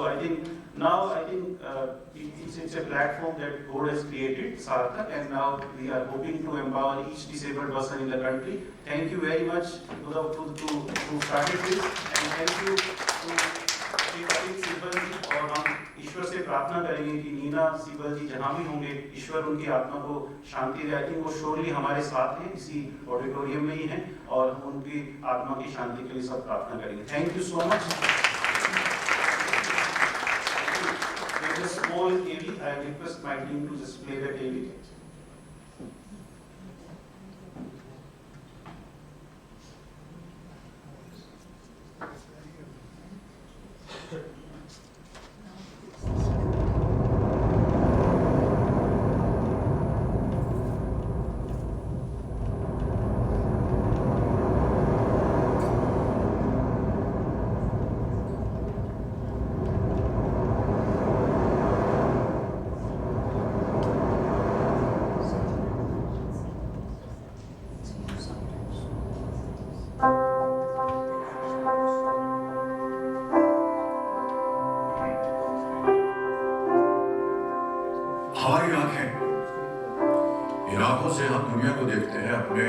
I think it's a platform that God has created, Sarthak, and now we are hoping to empower each disabled person in the country. Thank you very much to started this, and thank you to Kapil Sibal जी, और हम ईश्वर से प्रार्थना करेंगे कि नीना सिबल जी जहाँ भी होंगे, ईश्वर उनकी आत्मा को शांति दे। आई थिंक वो श्योरली हमारे साथ हैं, इसी ऑडिटोरियम में ही हैं, और हम उनकी आत्मा की शांति के लिए सब प्रार्थना करेंगे। Thank you so much. There is a small AV. I request my team to just play that AV. हमारी आंखें, इन आंखों से हम दुनिया को देखते हैं, अपने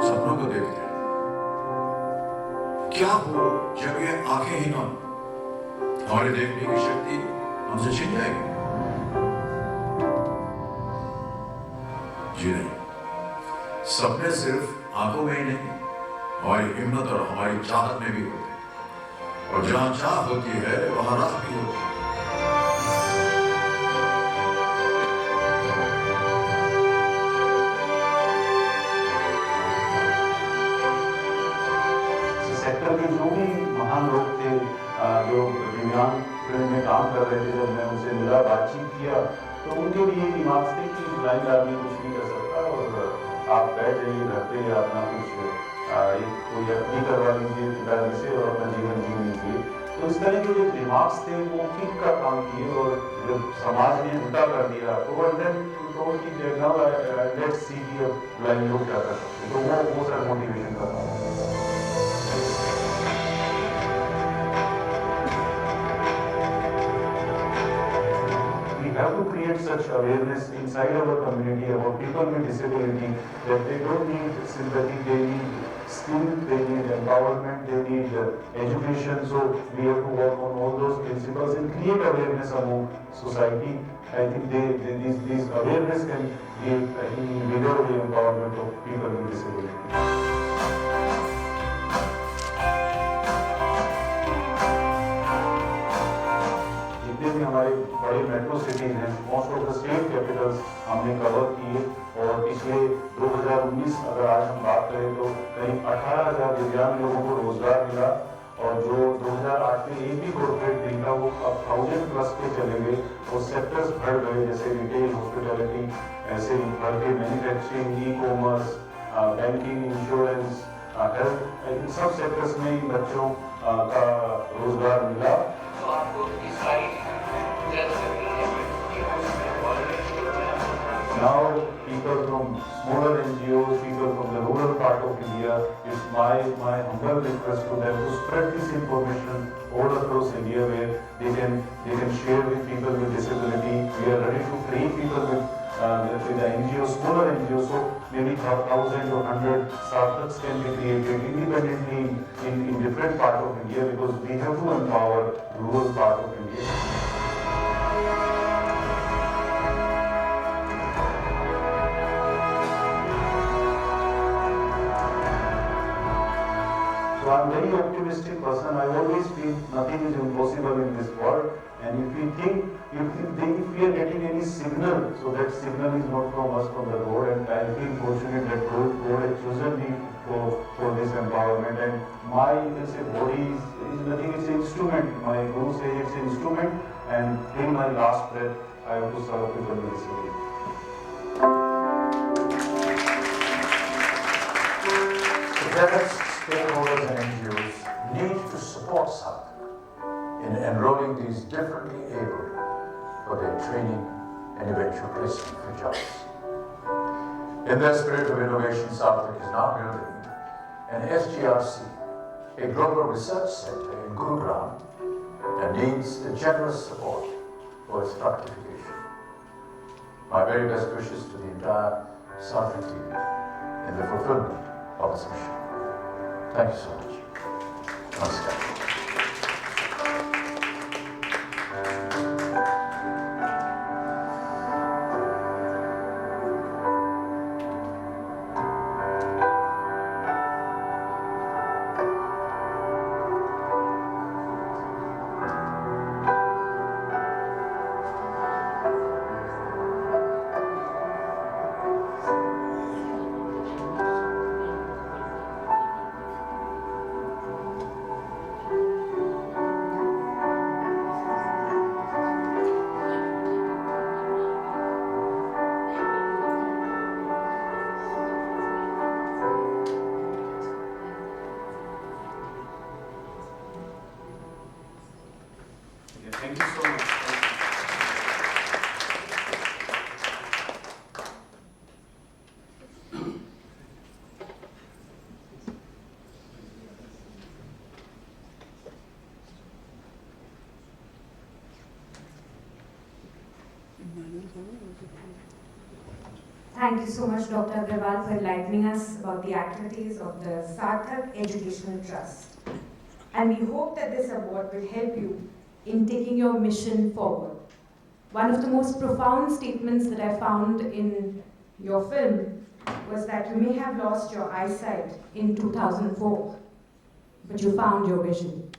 सपनों को देखते हैं। क्या हो जब ये आंखें ही ना, हमारे देखने की शक्ति हमसे छिन जाएगी? जी नहीं, सपने सिर्फ आंखों में ही नहीं, हमारी हिम्मत और हमारी चाहत में भी होते हैं, और जहां चाह होती है वहां राह भी होती है। सेक्टर के जो भी महान लोग थे, जो दिव्यांग फील्ड में काम कर रहे थे, जब मैं उनसे मिला, बातचीत किया, तो उनके लिए दिमाग थे कि ब्लाइंड आदमी कुछ नहीं कर सकता, और आप बैठ जाइए घर पे या अपना कुछ कोई अपनी करवा लीजिए पिताजी से और अपना जीवन जी लीजिए। तो इस तरह के जो दिमाग थे वो ठीक का काम किए, और जब समाज ने उल्टा कर दिया आपको, और देन लेट्स सी कि अब ब्लाइंड लोग क्या कर सकते, तो वो सर मोटिवेशन कर रहा है। We have to create such awareness inside our community about people with disability, that they don't need sympathy, they need skill, they need empowerment, they need education. So we have to work on all those principles and create awareness among society. I think these awareness can give a bigger empowerment of people with disability. हमारे बड़े metro cities हैं, most of the state Capitals हमने cover किए, और पिछले 2019 अगर आज हम बात करें तो करीब 18,000 दिव्यांग लोगों को रोजगार मिला, और जो 2008 में एक भी कॉर्पोरेट नहीं था वो अब 1000+ पे चले गए, और सेक्टर्स बढ़ गए, जैसे रिटेल, हॉस्पिटैलिटी, ऐसे ही बढ़ के manufacturing, e commerce, banking, insurance, health, इन सब सेक्टर्स में बच्चों का रोजगार मिला। तो आपको इस slide now people from smaller NGOs, people from the rural part of India, it's my humble request to them to spread this information all across India, where they can share with people with disability. We are ready to train people with the NGOs, smaller NGOs, so maybe 1,000 or 100 startups can be created independently in different parts of India, because we have to empower rural part of India. So I'm a very optimistic person. I always feel nothing is impossible in this world. And if we think, if we are getting any signal, so that signal is not from us, from the Lord. And I feel fortunate that God has chosen me for this empowerment. And my, you can say, body is nothing, it's an instrument. My Guru says it's an instrument. And till my last breath, I have to serve people with disability. academics, stakeholders and NGOs need to support Sarthak in enrolling these differently abled for their training and eventual placement for jobs. In their spirit of innovation, Sarthak is now building an SGRC, a global research center in Gurugram, and needs the generous support for its fructification. My very best wishes to the entire Sarthak team in the fulfillment of its mission. Thank you so much. Namaskar. Thank you so much. Thank you so much, Dr. Aggarwal, for enlightening us about the activities of the Sarthak Educational Trust. And we hope that this award will help you in taking your mission forward. One of the most profound statements that I found in your film was that you may have lost your eyesight in 2004, but you found your vision.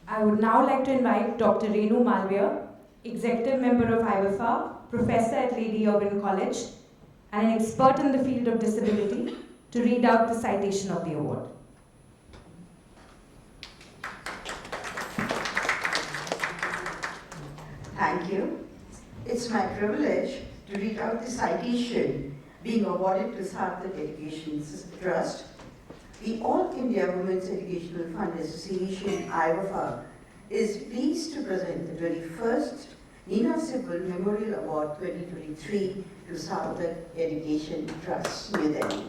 I would now like to invite Dr. Renu Malviya, Executive Member of AIWEFA, Professor at Lady Irwin College, and an expert in the field of disability, to read out the citation of the award. Thank you. It's my privilege to read out the citation being awarded to Sarthak Education Trust. The All India Women's Educational Fund Association, AIWEFA, is pleased to present the 21st Nina Sibal Memorial Award 2023 to Sarthak Education Trust, New Delhi,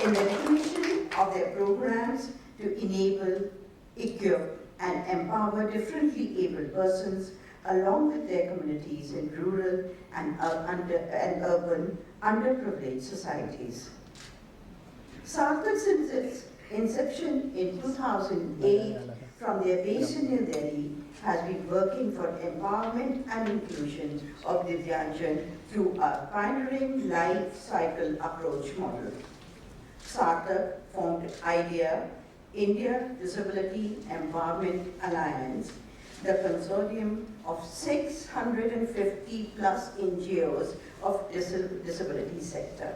in the recognition of their programs to enable, equip, and empower differently abled persons along with their communities in rural and urban underprivileged societies. Sarthak's inception in 2008 from their base in New Delhi has been working for empowerment and inclusion of Divyangshan through a pioneering life cycle approach model. Sarthak formed IDEA, India Disability Empowerment Alliance, the consortium of 650 plus NGOs of disability sector.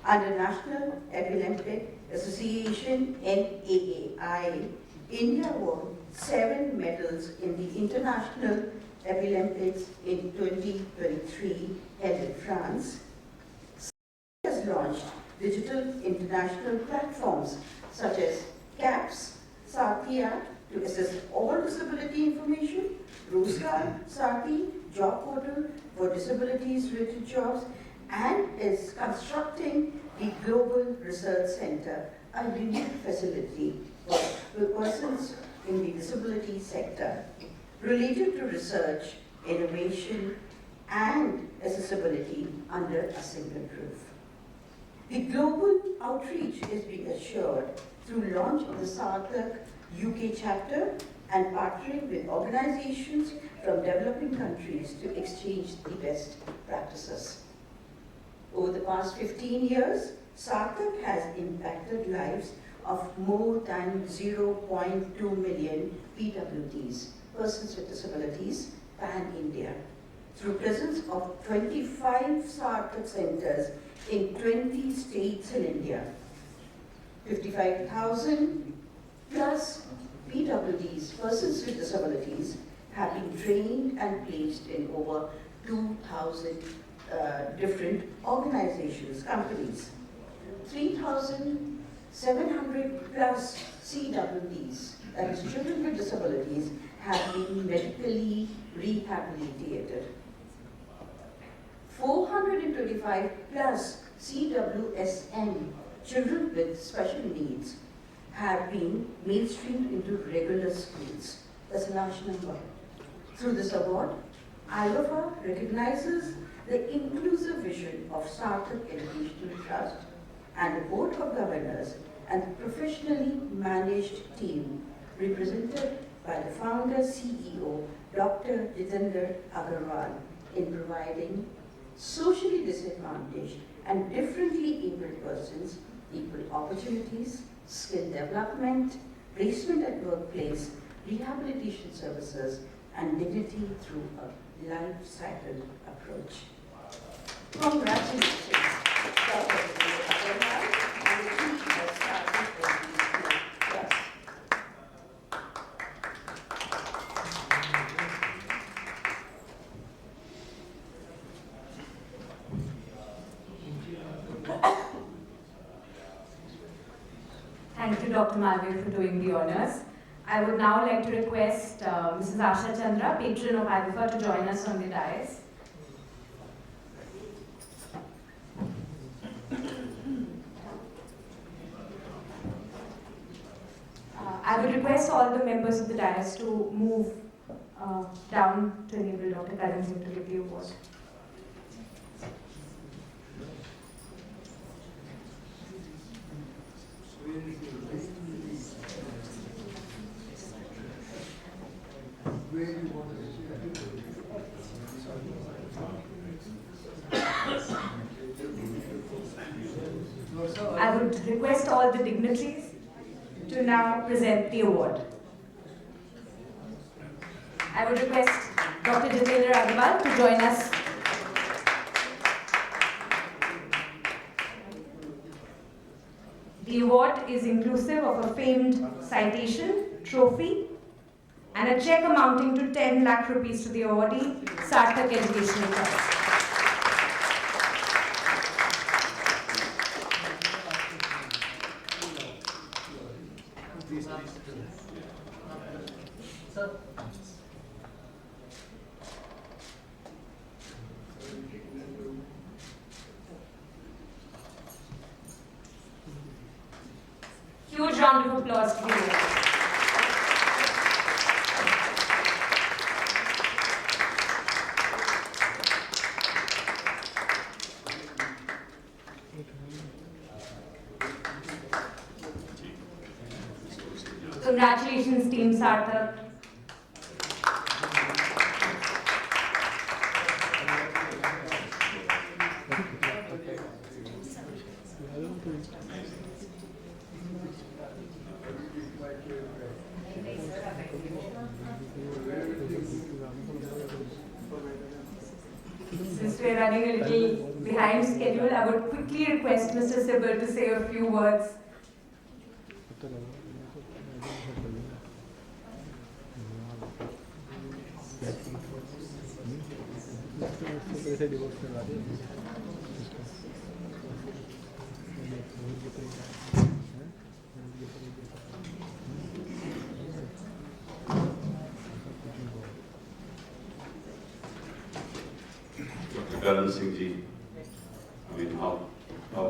Under National Epileptic Association, NAAI, India won 7 medals in the International Epilympics in 2023 held in France. It has launched digital international platforms such as CAPS, Satya to assess all disability information, Roskar, Sati, job portal for disabilities-related jobs, and is constructing the Global Research Center, a unique facility for persons in the disability sector related to research, innovation, and accessibility under a single roof. The global outreach is being assured through launch of the Sarthak UK chapter and partnering with organizations from developing countries to exchange the best practices. Over the past 15 years, Sarthak has impacted lives of more than 0.2 million PWDs, persons with disabilities, pan-India, through presence of 25 Sarthak centers in 20 states in India. 55,000 plus PWDs, persons with disabilities, have been trained and placed in over 2,000 different organizations, companies. 3,700 plus CWDs, that is children with disabilities, have been medically rehabilitated. 425 plus CWSN, children with special needs, have been mainstreamed into regular schools. That's a large number. Through this award, AIWEFA recognizes the inclusive vision of Sarthak Educational Trust and the Board of Governors and the professionally managed team represented by the founder CEO, Dr. Jitender Aggarwal, in providing socially disadvantaged and differently abled persons equal opportunities, skill development, placement at workplace, rehabilitation services, and dignity through a life cycle approach. Congratulations, Dr. Aggarwal, and the team of Sarthak Educational Trust. Thank you, Dr. Malviya, for doing the honors. I would now like to request Mrs. Asha Chandra, patron of AIWEFA, to join us on the dais. I would request all the members of the dais to move down to enable Dr. Karan Singh to give the award. I would request all the dignitaries to now present the award. I would request Dr. Jitender Aggarwal to join us. The award is inclusive of a famed citation, trophy, and a cheque amounting to 10 lakh rupees to the awardee, Sarthak Educational Trust. Huge round of applause to the award. Congratulations, Team Sarthak. Since we're running a little behind schedule, I would quickly request Mr. Sibal to say a few words. Dr. Karan Singh ji, I mean, how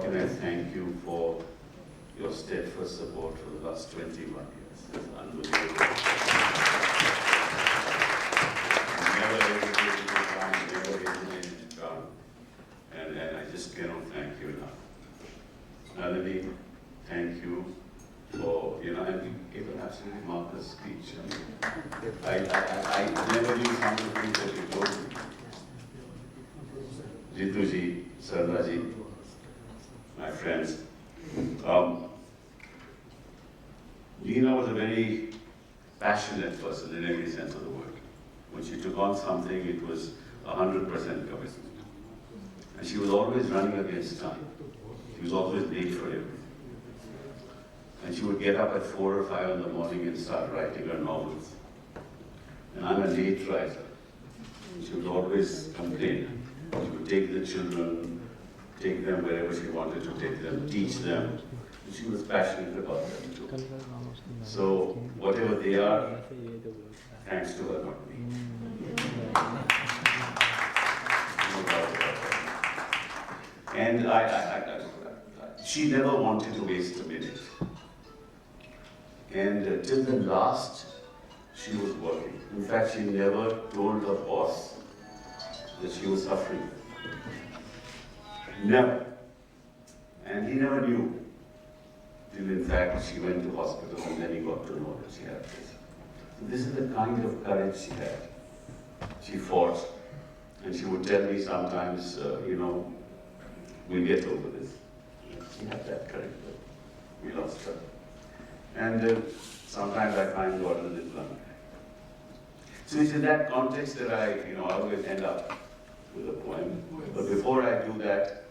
can I thank you for your steadfast support for the last 21 years? It's unbelievable. Never hesitated to come, never hesitated to come. And I just cannot thank you enough. Nalini, thank you for, and you gave an absolutely marvelous speech. I never knew some of the things that you told me. Siddhu ji, Sarthak ji, my friends. Leena was a very passionate person in every sense of the word. When she took on something, it was 100% commitment. And she was always running against time. She was always late for everything. And she would get up at 4 or 5 in the morning and start writing her novels. And I'm a late writer. She would always always complain. She would take the children, take them wherever she wanted to take them, teach them. She was passionate about them too. So whatever they are, thanks to her, not me. And she never wanted to waste a minute. And till the last, she was working. In fact, she never told her boss that she was suffering. Never. And he never knew. Till in fact, she went to hospital and then he got to know that she had this. So this is the kind of courage she had. She fought. And she would tell me sometimes, we'll get over this. She had that courage, but we lost her. And sometimes I find God a little unkind. So it's in that context that I always end up with a poem. But before I do that,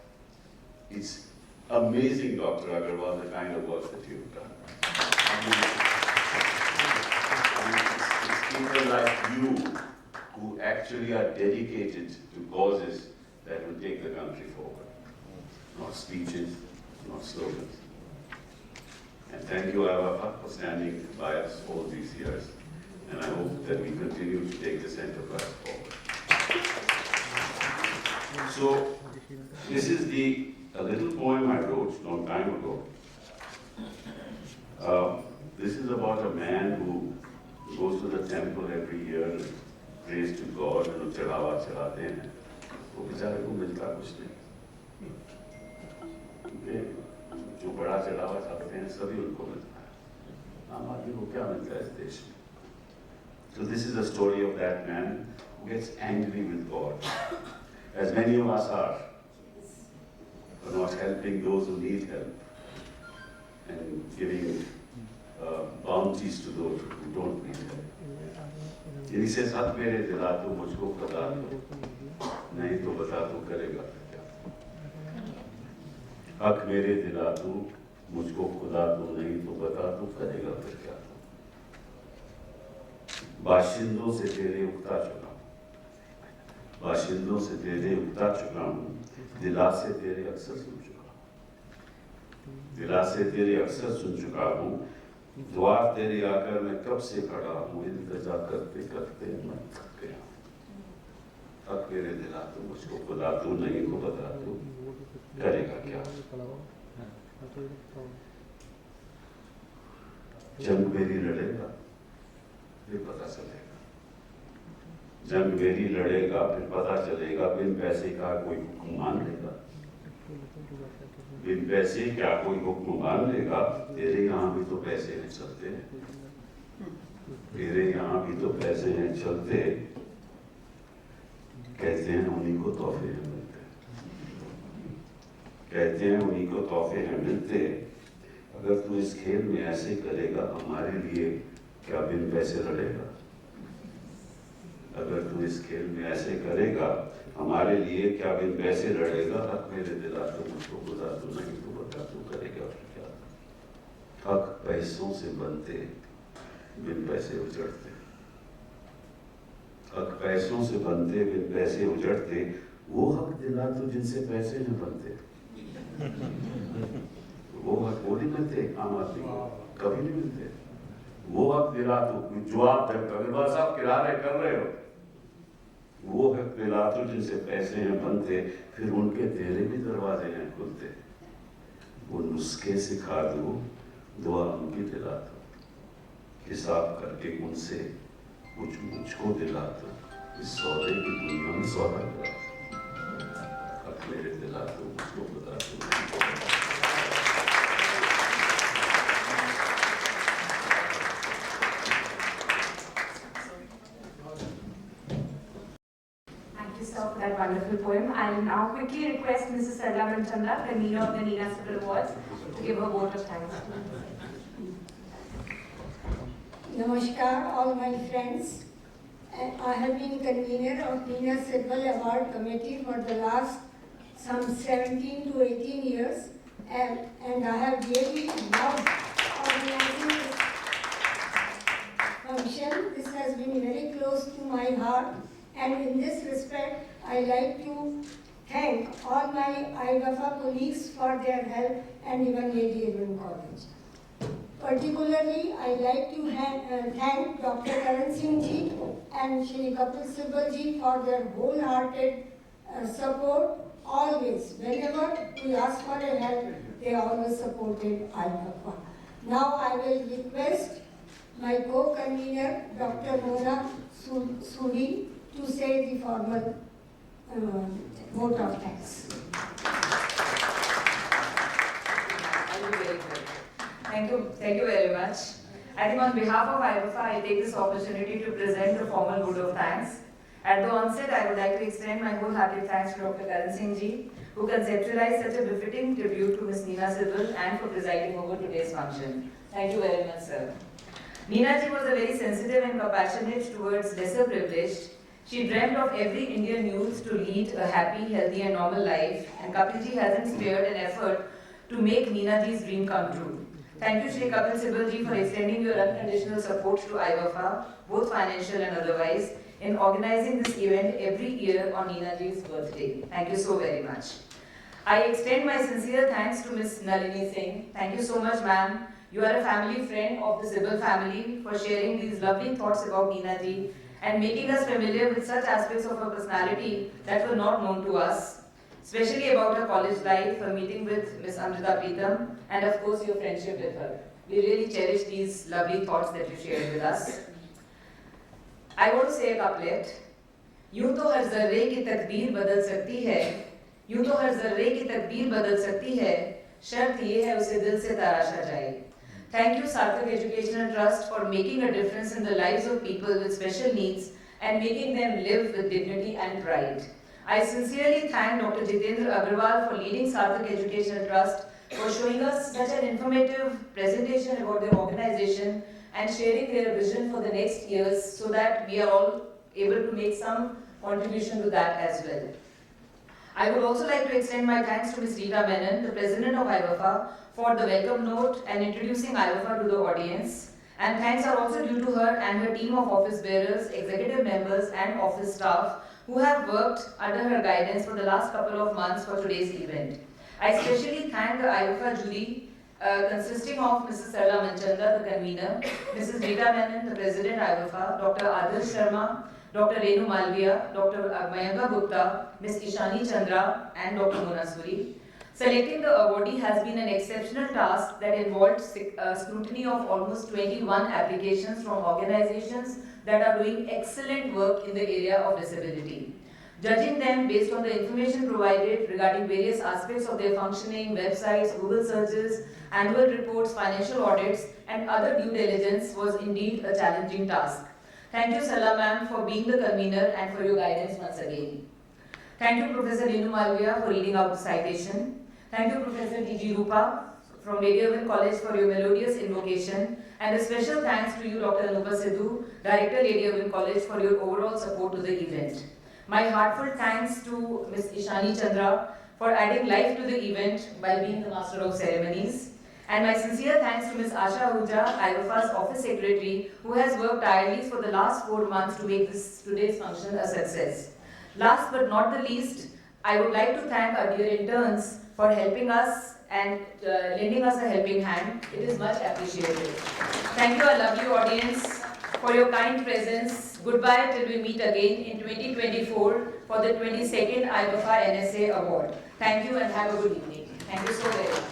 it's amazing, Dr. Aggarwal, the kind of work that you've done. It's people like you who actually are dedicated to causes that will take the country forward. Not speeches, not slogans. And thank you, AIWEFA, for standing by us all these years. And I hope that we continue to take this enterprise forward. So, this is a little poem I wrote a long time ago. This is about a man who goes to the temple every year and prays to God and चढ़ावा चढ़ाते हैं. वो बेचारे को मिलता कुछ नहीं. जो बड़ा चढ़ावा चाहते हैं सभी उनको मिलता है. आम आदमी को क्या मिलता है इस देश में? So this is the story of that man who gets angry with God, as many of us are, for not helping those who need help and giving bounties to those who don't need help. And he says, "Hak mere dila tu mujhko bata do, nahi to bata tu karega kya? Hak mere dila tu mujhko खुदा do, nahi to bata tu karega kya? बाशिंदों से तेरे उगता चुका हूँ, बाशिंदों से तेरे उगता चुका हूँ, दिला से तेरे अक्सर सुन चुका हूँ, दिला से तेरे अक्सर सुन चुका हूँ, द्वार तेरे आकर मैं कब से खड़ा हूँ, इंतजार करते करते मैं थक गया हूँ. हक मेरे दिला तू मुझको खुदा तू नहीं तो बता तू करेगा क्या? जंग मेरी लड़ेगा फिर पता चलेगा, जंग मेरी लड़ेगा फिर पता चलेगा, बिन पैसे का कोई हुक्म मान लेगा, बिन पैसे क्या कोई हुक्म मान लेगा? तेरे यहाँ भी तो पैसे हैं चलते हैं, तेरे यहाँ भी तो पैसे हैं चलते, कहते हैं उन्हीं को तोहफे हैं मिलते, कहते हैं उन्हीं को तोहफे हैं मिलते. अगर तू इस खेल में ऐसे करेगा हमारे लिए क्या बिन पैसे लड़ेगा? अगर तू इस खेल में ऐसे करेगा हमारे लिए क्या बिन पैसे लड़ेगा? हक मेरे दिला तो मुझको खुदा तू नहीं तो बता तू करेगा क्या? हक पैसों से बनते बिन पैसे उजड़ते, हक पैसों से बनते बिन पैसे उजड़ते, वो हक दिला तो जिनसे पैसे न बनते. वो हक वो नहीं मिलते आम आदमी को, कभी नहीं मिलते. वो हक दिला तो जो आप अग्रवाल साहब किराए कर रहे हो, वो हक दिला तो जिनसे पैसे हैं बनते, फिर उनके तेरे भी दरवाजे हैं खुलते. वो नुस्खे सिखा दो, दुआ उनकी दिला दो, हिसाब करके उनसे कुछ मुझको दिला दो, इस सौदे की दुनिया में सौदा करा दो. हक मेरे दिला दो मुझको बता दो. For that wonderful poem. I'll now quickly request Mrs. Sarthak Chandra, convener of the Nina Civil Awards, to give her vote of thanks. Namaskar, all my friends. I have been convener of Nina Civil Award Committee for the last some 17 to 18 years, and I have really loved organizing this function. This has been very close to my heart. And in this respect, I like to thank all my AIWEFA colleagues for their help and even AIWEFA College. Particularly, I like to thank Dr. Karan Singh ji and Shri Kapil Sibal ji for their wholehearted support. Always, whenever we ask for a help, they always supported AIWEFA. Now I will request my co-convener, Dr. Mona Suri, to say the formal vote of thanks. Thank you very much. I think on behalf of AIWEFA, I take this opportunity to present the formal vote of thanks. At the onset, I would like to extend my wholehearted thanks to Dr. Karan Singh ji, who conceptualized such a befitting tribute to Ms. Nina Sibal and for presiding over today's function. Thank you very much, sir. Nina ji was a very sensitive and compassionate towards lesser privileged. She dreamt of every Indian youth to lead a happy, healthy and normal life, and Kapil ji hasn't spared an effort to make Nina ji's dream come true. Thank you, Shri Kapil Sibal ji, for extending your unconditional support to AIWEFA, both financial and otherwise, in organizing this event every year on Nina ji's birthday. Thank you so very much. I extend my sincere thanks to Ms. Nalini Singh. Thank you so much, ma'am. You are a family friend of the Sibal family for sharing these lovely thoughts about Nina ji and making us familiar with such aspects of her personality that were not known to us, especially about her college life, her meeting with Ms. Amrita Pritam, and of course your friendship with her. We really cherish these lovely thoughts that you shared with us. I want to say a couplet. यूं तो हर जर्रे की तकदीर बदल सकती है, यूं तो हर जर्रे की तकदीर बदल सकती है, शर्त ये है उसे दिल से तराशा जाए. Thank you, Sarthak Educational Trust, for making a difference in the lives of people with special needs and making them live with dignity and pride. I sincerely thank Dr. Jitender Aggarwal for leading Sarthak Educational Trust, for showing us such an informative presentation about their organization and sharing their vision for the next years so that we are all able to make some contribution to that as well. I would also like to extend my thanks to Ms. Rita Menon, the President of AIWEFA, for the welcome note and introducing AIWEFA to the audience. And thanks are also due to her and her team of office bearers, executive members and office staff who have worked under her guidance for the last couple of months for today's event. I especially thank the AIWEFA jury consisting of Mrs. Sarla Manchanda, the convener, Mrs. Rita Menon, the President AIWEFA, Dr. Adarsh Sharma, Dr. Renu Malviya, Dr. Mayanka Gupta, Ms. Asha Chandra and Dr. Mona Suri. Selecting the awardee has been an exceptional task that involved scrutiny of almost 21 applications from organizations that are doing excellent work in the area of disability. Judging them based on the information provided regarding various aspects of their functioning, websites, Google searches, annual reports, financial audits, and other due diligence was indeed a challenging task. Thank you, Sarla ma'am, for being the convener and for your guidance once again. Thank you, Professor Renu Malviya, for reading out the citation. Thank you, Professor T.G. Rupa from AIWEFA College, for your melodious invocation. And a special thanks to you, Dr. Anupa Siddhu, Director, AIWEFA College, for your overall support to the event. My heartfelt thanks to Ms. Asha Chandra for adding life to the event by being the Master of Ceremonies. And my sincere thanks to Ms. Asha Ahuja, AIWEFA's Office Secretary, who has worked tirelessly for the last 4 months to make today's function a success. Last but not the least, I would like to thank our dear interns for helping us and lending us a helping hand. It is much appreciated. Thank you, our lovely audience, for your kind presence. Goodbye till we meet again in 2024 for the 22nd AIWEFA NSA Award. Thank you and have a good evening. Thank you so very much.